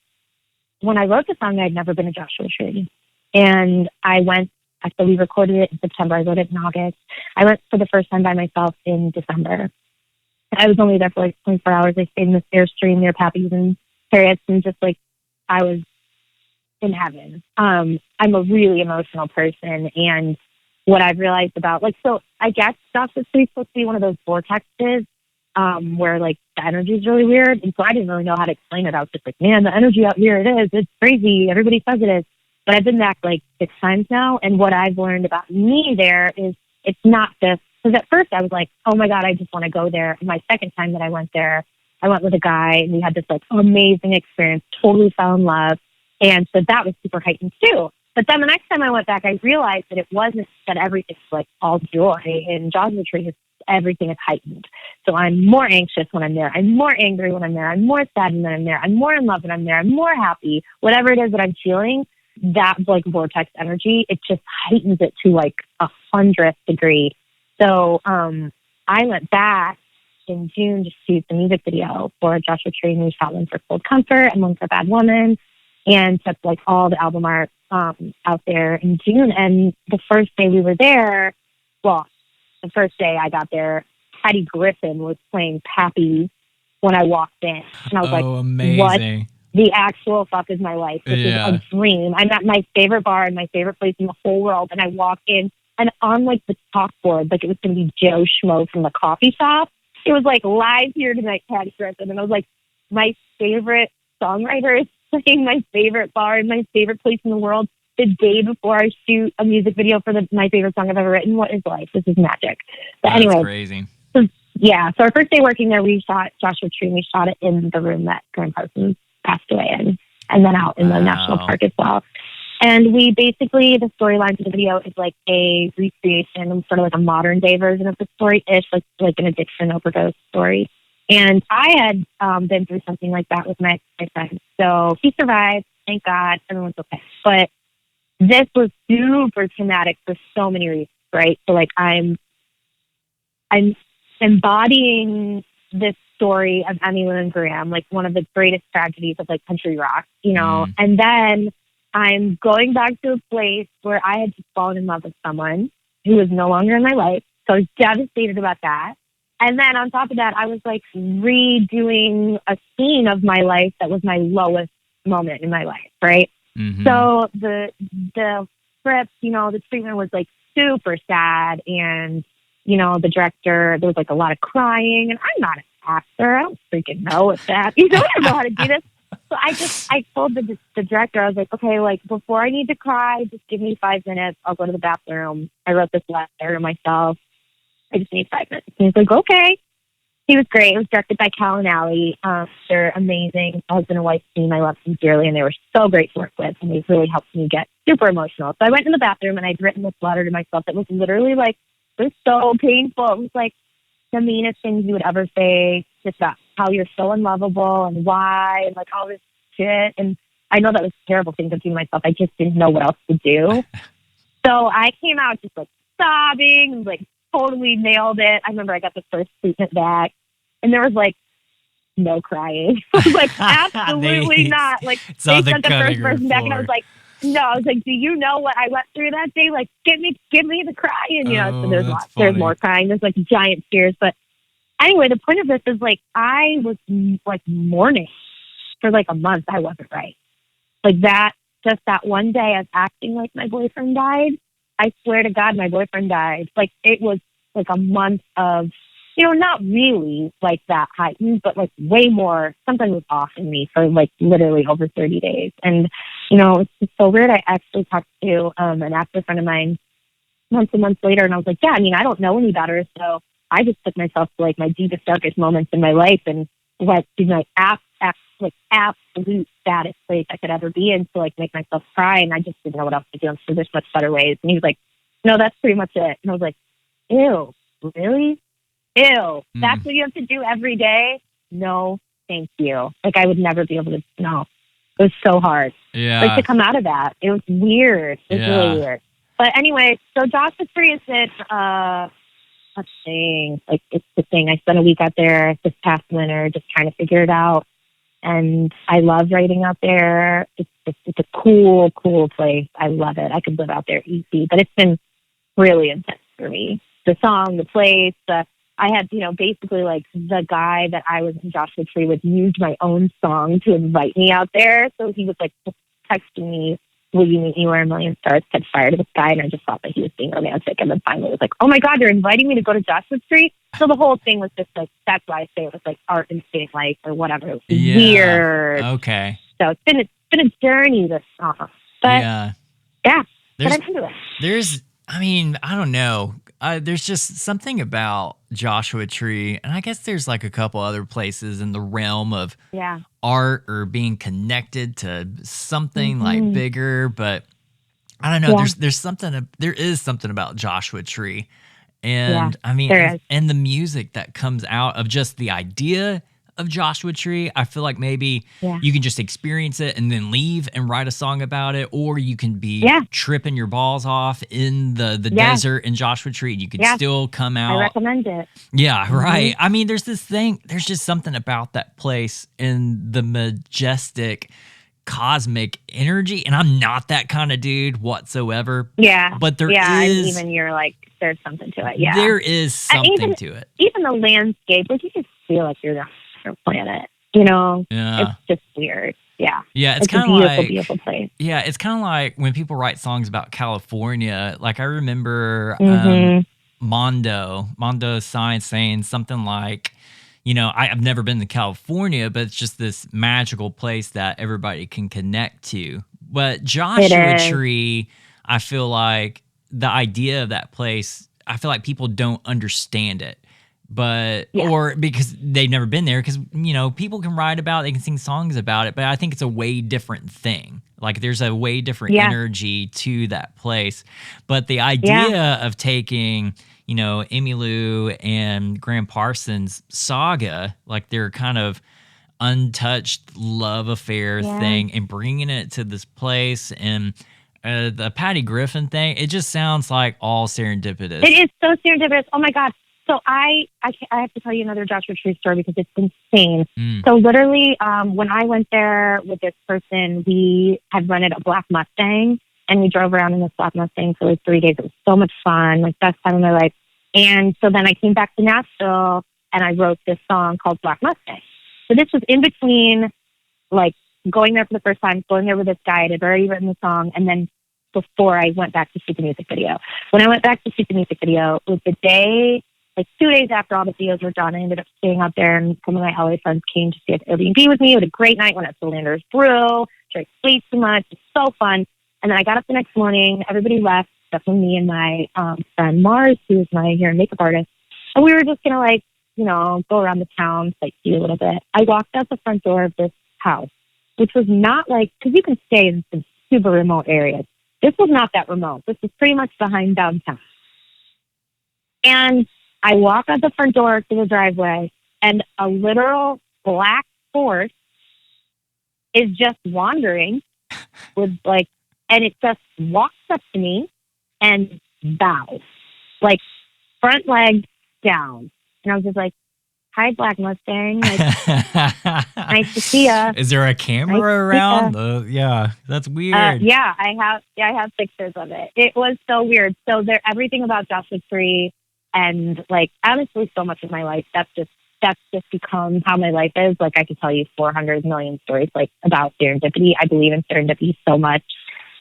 when I wrote the song, I'd never been to Joshua Tree. And I went, so we recorded it in September. I wrote it in August. I went for the first time by myself in December. I was only there for like 24 hours. I stayed in this Airstream near Pappy's and Harriet's, and just like I was in heaven. I'm a really emotional person, and what I've realized about like, so I guess stuff is pretty supposed to be one of those vortexes where like the energy is really weird, and so I didn't really know how to explain it. I was just like, man, the energy out here, it's crazy. Everybody says it is, but I've been back like 6 times now, and what I've learned about me there is it's not this. Because at first I was like, oh my God, I just want to go there. And my second time that I went there, I went with a guy and we had this like amazing experience, totally fell in love. And so that was super heightened too. But then the next time I went back, I realized that it wasn't that everything's like all joy. In Joshua Tree, everything is heightened. So I'm more anxious when I'm there. I'm more angry when I'm there. I'm more sad when I'm there. I'm more in love when I'm there. I'm more happy. Whatever it is that I'm feeling, that like vortex energy, it just heightens it to like 100th degree. So I went back in June to shoot the music video for Joshua Tree, and we shot one for Cold Comfort and one for Bad Woman, and took like all the album art out there in June. And the first day we were there, well, the first day I got there, Patty Griffin was playing Pappy when I walked in. And I was like, amazing. What the actual fuck is my life? This is a dream. I'm at my favorite bar and my favorite place in the whole world, and I walk in, and on like the chalkboard, like it was going to be Joe Schmo from the coffee shop. It was like live here tonight, Patty Griffin. And I was like, my favorite songwriter is playing my favorite bar in my favorite place in the world the day before I shoot a music video for my favorite song I've ever written. What is life? This is magic. But That's anyway, crazy. So our first day working there, we shot Joshua Tree, and we shot it in the room that Graham Parsons passed away in, and then out in the national park as well. And we basically, the storyline for the video is like a recreation, sort of like a modern day version of the story-ish, like an addiction overdose story. And I had been through something like that with my friend. So he survived, thank God, everyone's okay. But this was super traumatic for so many reasons, right? So like I'm embodying this story of Emmylou and Graham, like one of the greatest tragedies of like country rock, you know, and then I'm going back to a place where I had just fallen in love with someone who was no longer in my life. So I was devastated about that. And then on top of that, I was like redoing a scene of my life that was my lowest moment in my life, right? Mm-hmm. So the script, you know, the treatment was like super sad, and, you know, the director, there was like a lot of crying, and I'm not an actor. I don't freaking know what's that. You know, I don't know how to do this. So I told the director, I was like, okay, like before I need to cry, just give me 5 minutes. I'll go to the bathroom. I wrote this letter to myself. I just need 5 minutes. And he's like, okay. He was great. It was directed by Cal and Allie. They're amazing. Husband and wife team. I love them dearly, and they were so great to work with, and they really helped me get super emotional. So I went in the bathroom, and I'd written this letter to myself that was literally like, it was so painful. It was like the meanest things you would ever say, just about how you're so unlovable and why, and like all this shit. And I know that was a terrible thing to do to myself. I just didn't know what else to do. So I came out just like sobbing and like totally nailed it. I remember I got the first treatment back, and there was like no crying. I was like, absolutely not. Like they sent the first person back, and I was like, no. I was like, do you know what I went through that day? Like, give me the crying. You know, so there's more crying. There's like giant tears. But anyway, the point of this is like I was like mourning for like a month. I wasn't right. Like that, just that one day I was acting like my boyfriend died. I swear to God, my boyfriend died. Like it was like a month of, you know, not really like that heightened, but like way more, something was off in me for like literally over 30 days. And, you know, it's just so weird. I actually talked to an actor friend of mine months and months later, and I was like, yeah, I mean, I don't know any better. So I just took myself to like my deepest, darkest moments in my life and like to my absolute saddest place I could ever be in to like make myself cry. And I just didn't know what else to do. I'm sure there's much better ways. And he was like, no, that's pretty much it. And I was like, ew, really? Ew, that's what you have to do every day? No, thank you. Like, I would never be able to, no. It was so hard. Yeah. Like, to come out of that. It was weird. It was really weird. But anyway, so Joshua Tree is a thing. Like, it's the thing. I spent a week out there this past winter just trying to figure it out. And I love writing out there. It's a cool place. I love it. I could live out there easy. But it's been really intense for me. The song, the place, I had, basically like the guy that I was in Joshua Tree with used my own song to invite me out there. So he was like texting me, "Will you meet me where a million stars catch fire to the sky?" And I just thought that he was being romantic. And then finally it was like, "Oh my God, you're inviting me to go to Joshua Tree?" So the whole thing was just like, that's why I say it was like art and state life or whatever. It was weird. Okay. So it's been a journey, this song. But yeah, but I'm into it. I don't know. There's just something about Joshua Tree, and I guess there's like a couple other places in the realm of art or being connected to something like bigger, but I don't know. Yeah. There is something about Joshua Tree, and and the music that comes out of just the idea of Joshua Tree. I feel like maybe you can just experience it and then leave and write a song about it, or you can be tripping your balls off in the desert in Joshua Tree and you can still come out. I recommend it. Yeah, right. I mean, there's just something about that place and the majestic cosmic energy, and I'm not that kind of dude whatsoever. Yeah. But there is... and even you're like, there's something to it. Yeah. There is something to it. Even the landscape, like you just feel like you're on another planet. It's just weird. Yeah. Yeah, it's kind of like beautiful place. Yeah, it's kind of like when people write songs about California. Like I remember Mondo Science saying something like, I've never been to California, but it's just this magical place that everybody can connect to. But Joshua Tree, I feel like the idea of that place, I feel like people don't understand it. But or because they've never been there, because people can write about it, they can sing songs about it, but I think it's a way different thing. Like there's a way different energy to that place. But the idea of taking Emmylou and Graham Parsons' saga, like their kind of untouched love affair thing, and bringing it to this place, and the Patty Griffin thing, it just sounds like all serendipitous. It is so serendipitous. Oh my God. So I have to tell you another Joshua Tree story because it's insane. So literally, when I went there with this person, we had rented a black Mustang and we drove around in this black Mustang for like 3 days. It was so much fun, like best time of my life. And so then I came back to Nashville and I wrote this song called Black Mustang. So this was in between, like going there for the first time, going there with this guy. I had already written the song, and then before I went back to shoot the music video. When I went back to shoot the music video, it was the day. Like 2 days after all the videos were done, I ended up staying out there, and some of my LA friends came to stay at the Airbnb with me. It was a great night. Went out to Landers Brew, drank way too much. It was so fun. And then I got up the next morning. Everybody left, except for me and my friend Mars, who is my hair and makeup artist. And we were just going to go around the town, sightsee a little bit. I walked out the front door of this house, which was not because you can stay in some super remote areas. This was not that remote. This was pretty much behind downtown. And I walk out the front door to the driveway, and a literal black horse is just wandering and it just walks up to me and bows, like front leg down. And I was just like, "Hi, Black Mustang. Nice to see ya." Is there a camera around? That's weird. I have pictures of it. It was so weird. So everything about Joshua Tree, and honestly, so much of my life, that's just become how my life is. Like I could tell you 400 million stories about serendipity. I believe in serendipity so much.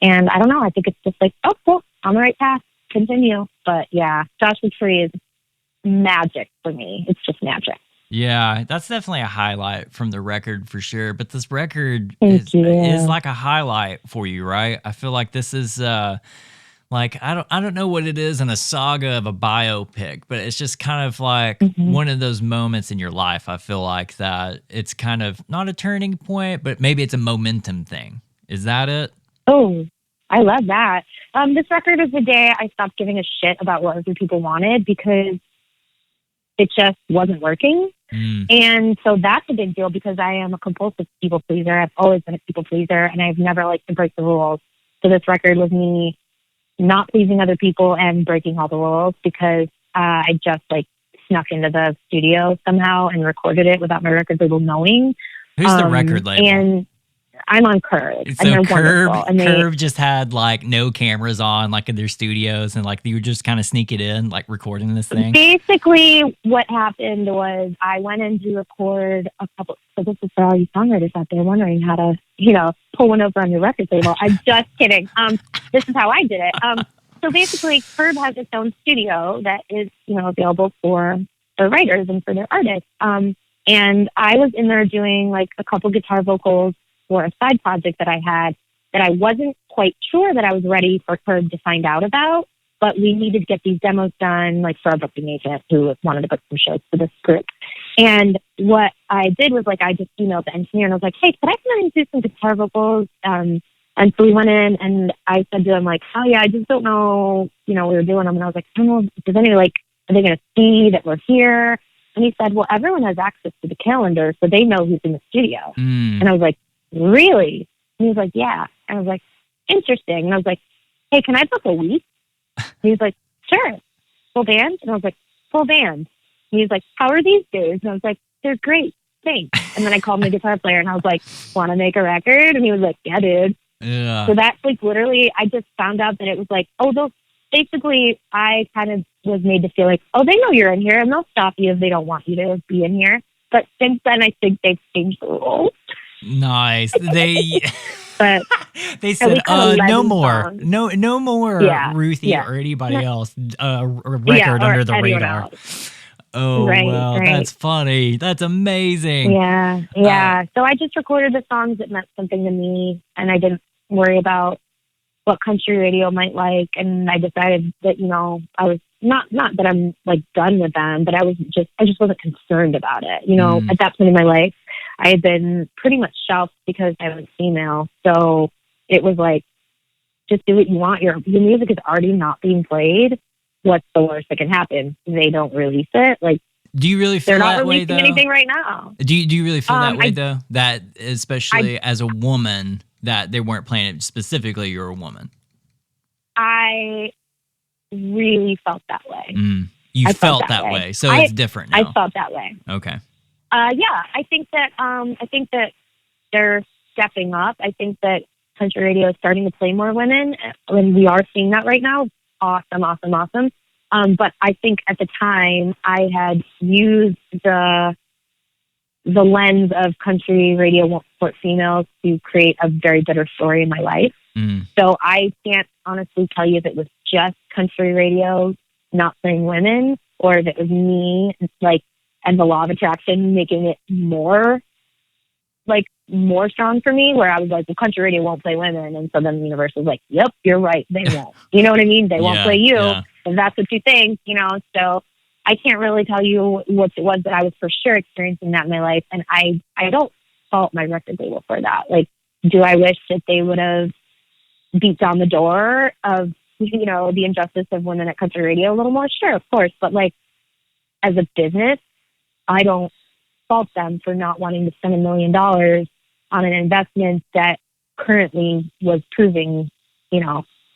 And I don't know, I think it's just oh, cool, on the right path, continue. But yeah, Joshua Tree is magic for me. It's just magic. Yeah, that's definitely a highlight from the record for sure. But this record is like a highlight for you, right? I feel like this is I don't know what it is in a saga of a biopic, but it's just kind of like one of those moments in your life. I feel like that it's kind of not a turning point, but maybe it's a momentum thing. Is that it? Oh, I love that. This record is the day I stopped giving a shit about what other people wanted because it just wasn't working. And so that's a big deal because I am a compulsive people pleaser. I've always been a people pleaser, and I've never liked to break the rules. So this record was me not pleasing other people and breaking all the rules because I just snuck into the studio somehow and recorded it without my record label knowing. Who's the record label? And I'm on Curb, and So they're wonderful. And Curb just had like no cameras on, like in their studios, and like you were just kind of sneaking in, like recording this thing. Basically, what happened was I went in to record a couple. So this is for all you songwriters out there wondering how to, pull one over on your record label. I'm just kidding. This is how I did it. So basically, Curb has its own studio that is, available for their writers and for their artists. And I was in there doing like a couple guitar vocals for a side project that I had that I wasn't quite sure that I was ready for Curb to find out about, but we needed to get these demos done, like for our booking agent who wanted to book some shows for this group. And what I did was like, I just emailed the engineer and I was like, hey, could I come in and do some guitar vocals? And so we went in and I said to him like, oh yeah, I just don't know, we were doing them. And I was like, I don't know, does anybody are they going to see that we're here? And he said, well, everyone has access to the calendar, so they know who's in the studio. And I was like, really? And he was like, yeah. And I was like, interesting. And I was like, hey, can I book a week? And he was like, sure. Full band? And I was like, full band. And he was like, how are these days? And I was like, they're great. Thanks. And then I called my guitar player and I was like, want to make a record? And he was like, yeah, dude. Yeah. So that's like literally, I just found out that it was like, basically, I kind of was made to feel like, oh, they know you're in here and they'll stop you if they don't want you to be in here. But since then, I think they've changed the rules. Nice. But they said, no more. Songs. No more Ruthie or anybody else record under the radar. Else. Oh, wow. That's funny. That's amazing. Yeah. So I just recorded the songs that meant something to me, and I didn't worry about what country radio might like. And I decided that, I was not that I'm like done with them, but I just wasn't concerned about it. At that point in my life, I had been pretty much shelved because I was female. So it was like, just do what you want. Your music is already not being played. What's the worst that can happen? They don't release it. Like, do you really feel that way, though? They're not releasing anything right now. Do you really feel that way, though? That especially as a woman, that they weren't playing it specifically, you're a woman. I really felt that way. You felt that way. So it's different now. I felt that way. Okay. I think that they're stepping up. I think that country radio is starting to play more women, and we are seeing that right now. Awesome. But I think at the time I had used the lens of country radio won't support females to create a very bitter story in my life. So I can't honestly tell you if it was just country radio not playing women, or if it was me, and the law of attraction making it more strong for me, where I was like, well, country radio won't play women. And so then the universe was like, yep, you're right. They won't. You know what I mean? They won't play you. If that's what you think, so I can't really tell you what it was, but I was for sure experiencing that in my life. And I don't fault my record label for that. Like, do I wish that they would have beat down the door of, the injustice of women at country radio a little more? Sure, of course. But as a business, I don't fault them for not wanting to spend $1 million on an investment that currently was proving,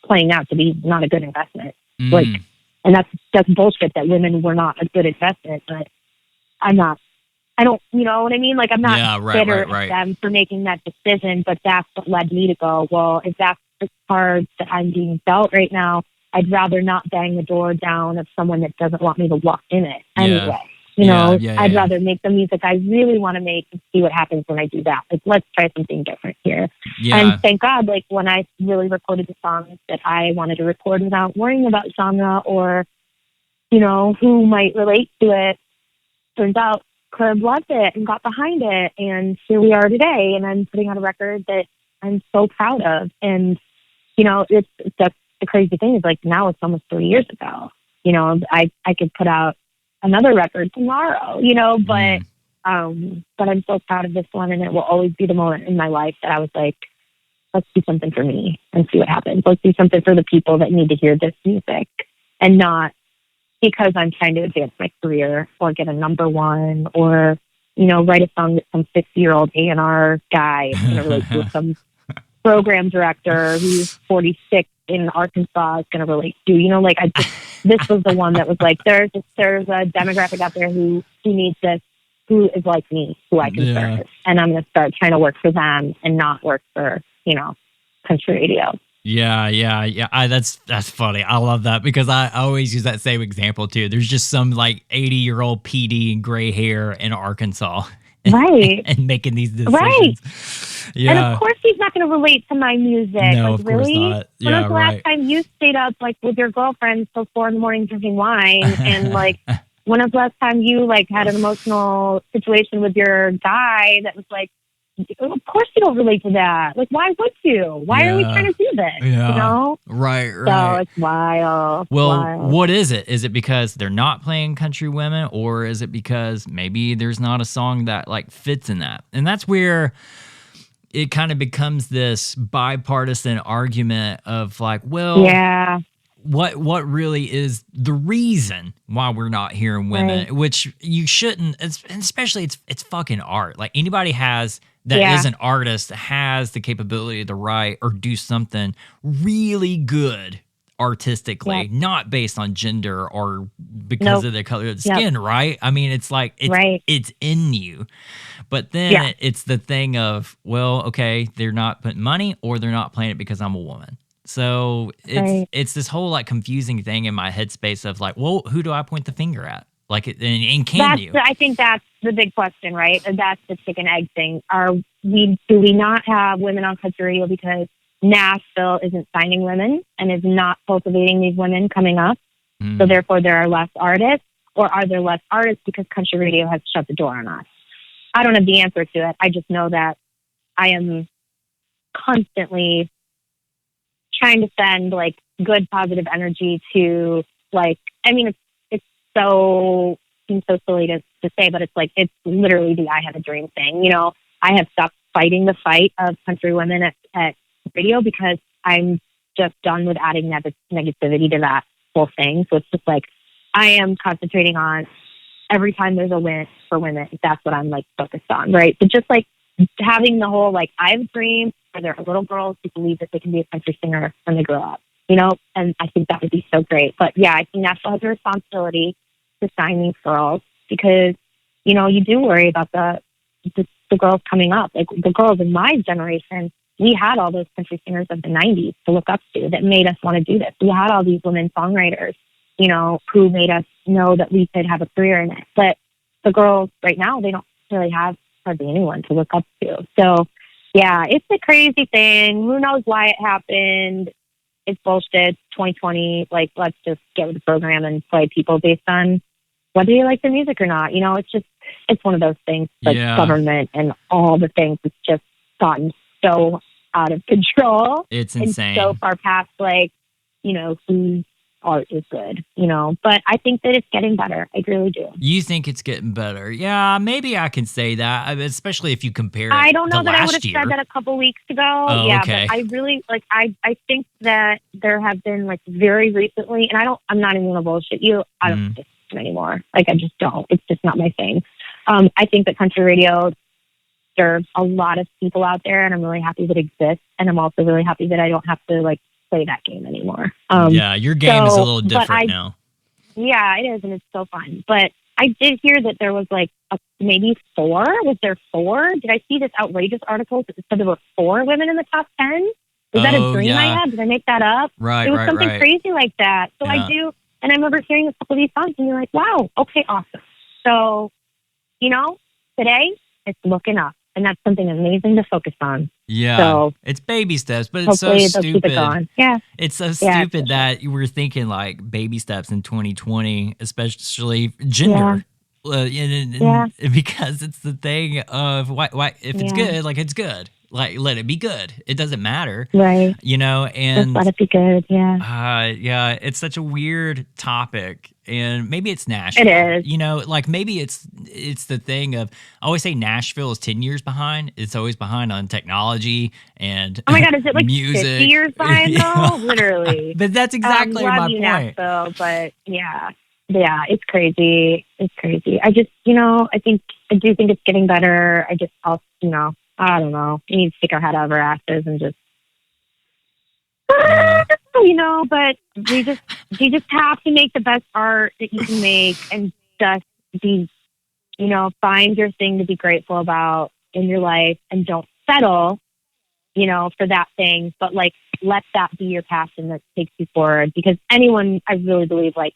playing out to be not a good investment. And that's bullshit that women were not a good investment, but I don't, you know what I mean? I'm not bitter at them for making that decision, but that's what led me to go, well, if that's the cards that I'm being dealt right now, I'd rather not bang the door down of someone that doesn't want me to walk in it anyway. I'd rather make the music I really want to make and see what happens when I do that. Let's try something different here. And thank God, when I really recorded the songs that I wanted to record without worrying about genre or, who might relate to it, turns out Curb loved it and got behind it. And here we are today. And I'm putting out a record that I'm so proud of. And, it's the crazy thing is now it's almost 3 years ago. I could put out another record tomorrow, but I'm so proud of this one, and it will always be the moment in my life that I was like, let's do something for me and see what happens. Let's do something for the people that need to hear this music, and not because I'm trying to advance my career or get a number one or, write a song that some 50-year-old A&R guy is going to relate to, some program director who's 46 in Arkansas is going to relate to. This was the one that was like, there's a demographic out there who needs this. who is like me, who I can serve. And I'm going to start trying to work for them and not work for, country radio. Yeah. That's funny. I love that because I always use that same example too. There's just some like 80-year-old PD and gray hair in Arkansas. Right. and making these decisions. Right. Yeah. And of course he's not going to relate to my music. No, like, of course really? not. When Yeah, was the last time you stayed up like with your girlfriend till 4 a.m. drinking wine? And like, when was the last time you like had an emotional situation with your guy that was like, of course you don't relate to that. Like, why would you? Why are we trying to do this? Yeah. Right. So it's wild. Well, what is it? Is it because they're not playing country women, or is it because maybe there's not a song that like fits in that? And that's where it kind of becomes this bipartisan argument of like, well, what really is the reason why we're not hearing women? Right. Which you shouldn't, especially it's fucking art. Like anybody is an artist has the capability to write or do something really good artistically, not based on gender or because of the color of the skin, right? I mean, it's like it's in you. But then it's the thing of, well, okay, they're not putting money or they're not playing it because I'm a woman. So it's this whole like confusing thing in my headspace of like, well, who do I point the finger at? Like, and can you? I think that's the big question, right? And that's the chicken egg thing. Do we not have women on country radio because Nashville isn't signing women and is not cultivating these women coming up? So therefore there are less artists, or are there less artists because country radio has shut the door on us? I don't have the answer to it. I just know that I am constantly trying to send like good positive energy to like, I mean, it's so seems so silly to say, but it's literally the I have a dream thing. I have stopped fighting the fight of country women at radio because I'm just done with adding negativity to that whole thing. So it's just like I am concentrating on every time there's a win for women. That's what I'm like focused on, right? But just like having the whole like I have a dream where there are little girls who believe that they can be a country singer when they grow up, and I think that would be so great. But yeah, I think Nashville has a responsibility to sign these girls because, you do worry about the girls coming up. Like the girls in my generation, we had all those country singers of the 90s to look up to that made us want to do this. We had all these women songwriters, who made us know that we could have a career in it. But the girls right now, they don't really have hardly anyone to look up to. So yeah, it's a crazy thing. Who knows why it happened? It's bullshit. 2020. Like, let's just get with the program and play people based on whether you like the music or not. It's one of those things. Like government and all the things. It's just gotten so out of control. It's insane. And so far past like, whose art is good, but I think that it's getting better. I really do. You think it's getting better? Yeah, maybe I can say that, especially if you compare it I don't know to that I would last have year. said that a couple weeks ago. Oh, yeah, okay. But I really I think that there have been like very recently, and I'm not even gonna bullshit you. I don't listen anymore. Like I just don't. It's just not my thing. I think that country radio serves a lot of people out there, and I'm really happy that it exists. And I'm also really happy that I don't have to like play that game anymore. Your game is a little different now. Yeah, it is, and it's so fun. But I did hear that there was like maybe 4. Was there 4? Did I see this outrageous article that said there were 4 women in the top 10? Was that a dream I had? Did I make that up? Right, it was something crazy like that. So I do, and I remember hearing a couple of these songs, and you're like, wow, okay, awesome. So, today it's looking up. And that's something amazing to focus on. Yeah, so, it's baby steps, but it's so stupid. It's so stupid that you were thinking like baby steps in 2020, especially gender. Because it's the thing of why if it's good, like it's good. Like let it be good. It doesn't matter, right? And just let it be good. It's such a weird topic, and maybe it's Nashville. It is. Like maybe it's the thing of I always say Nashville is 10 years behind. It's always behind on technology and oh my god, is it like music 50 years behind though? Literally. But that's exactly my point. Nashville, but yeah, it's crazy. It's crazy. I just I do think it's getting better. I just also I don't know. We need to stick our head out of our asses and just, but you just have to make the best art that you can make and just be find your thing to be grateful about in your life and don't settle, for that thing, but like, let that be your passion that takes you forward. Because anyone, I really believe, like,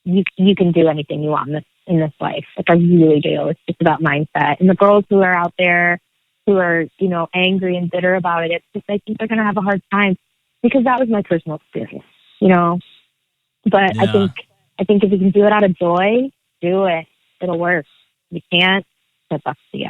you can do anything you want in this life. Like, I really do. It's just about mindset. And the girls who are out there who are, angry and bitter about it, it's just, I think they're going to have a hard time, because that was my personal experience, But Yeah. I think if you can do it out of joy, do it. It'll work. If you can't, that's up to you.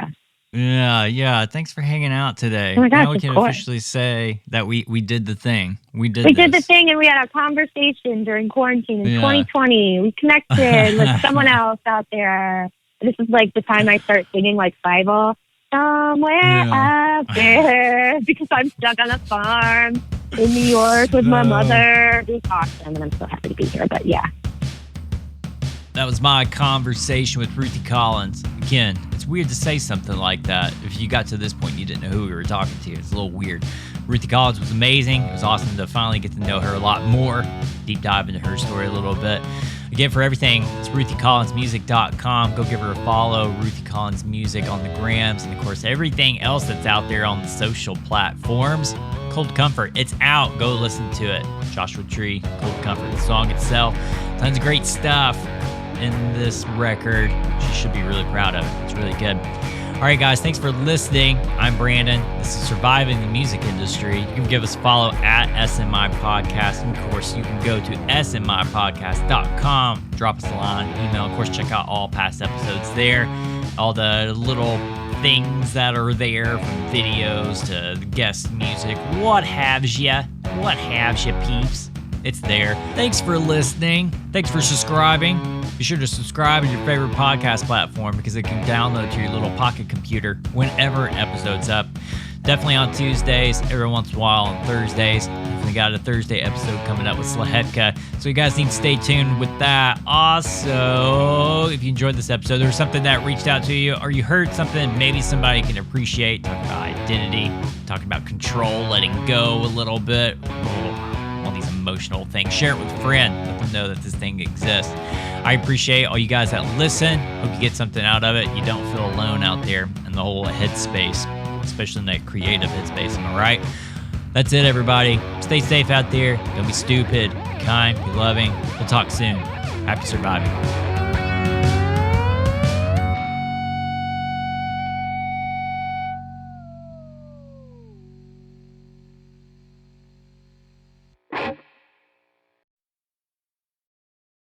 Yeah. Thanks for hanging out today. Oh my gosh, Now we of can course. officially say that we did the thing. We did the this. thing, and we had a conversation during quarantine in Yeah. 2020. We connected with someone else out there. This is like the time I start singing like Bible. Somewhere out there, because I'm stuck on a farm in New York with my mother. It was awesome, and I'm so happy to be here. But yeah. That was my conversation with Ruthie Collins. Again, it's weird to say something like that. If you got to this point and you didn't know who we were talking to, it's a little weird. Ruthie Collins was amazing. It was awesome to finally get to know her a lot more, deep dive into her story a little bit. Again, for everything, it's RuthieCollinsMusic.com. Go give her a follow, Ruthie Collins Music on the grams, and of course, everything else that's out there on the social platforms. Cold Comfort, it's out. Go listen to it. Joshua Tree, Cold Comfort, the song itself. Tons of great stuff in this record. She should be really proud of it. It's really good. All right, guys, thanks for listening. I'm Brandon. This is Surviving the Music Industry. You can give us a follow at SMI Podcast. And of course, you can go to smipodcast.com. Drop us a line, email. Of course, check out all past episodes there. All the little things that are there, from videos to the guest music. What haves ya? Peeps? It's there. Thanks for listening. Thanks for subscribing. Be sure to subscribe on your favorite podcast platform, because it can download to your little pocket computer whenever an episode's up. Definitely on Tuesdays, every once in a while on Thursdays. We got a Thursday episode coming up with Slahetka, so you guys need to stay tuned with that. Also, if you enjoyed this episode, or something that reached out to you, or you heard something maybe somebody can appreciate, talking about identity, talking about control, letting go a little bit, all these emotional things, share it with a friend. Let them know that this thing exists. I appreciate all you guys that listen. Hope you get something out of it. You don't feel alone out there in the whole headspace, especially in that creative headspace. Am I right? That's it, everybody. Stay safe out there. Don't be stupid. Be kind. Be loving. We'll talk soon. Happy surviving.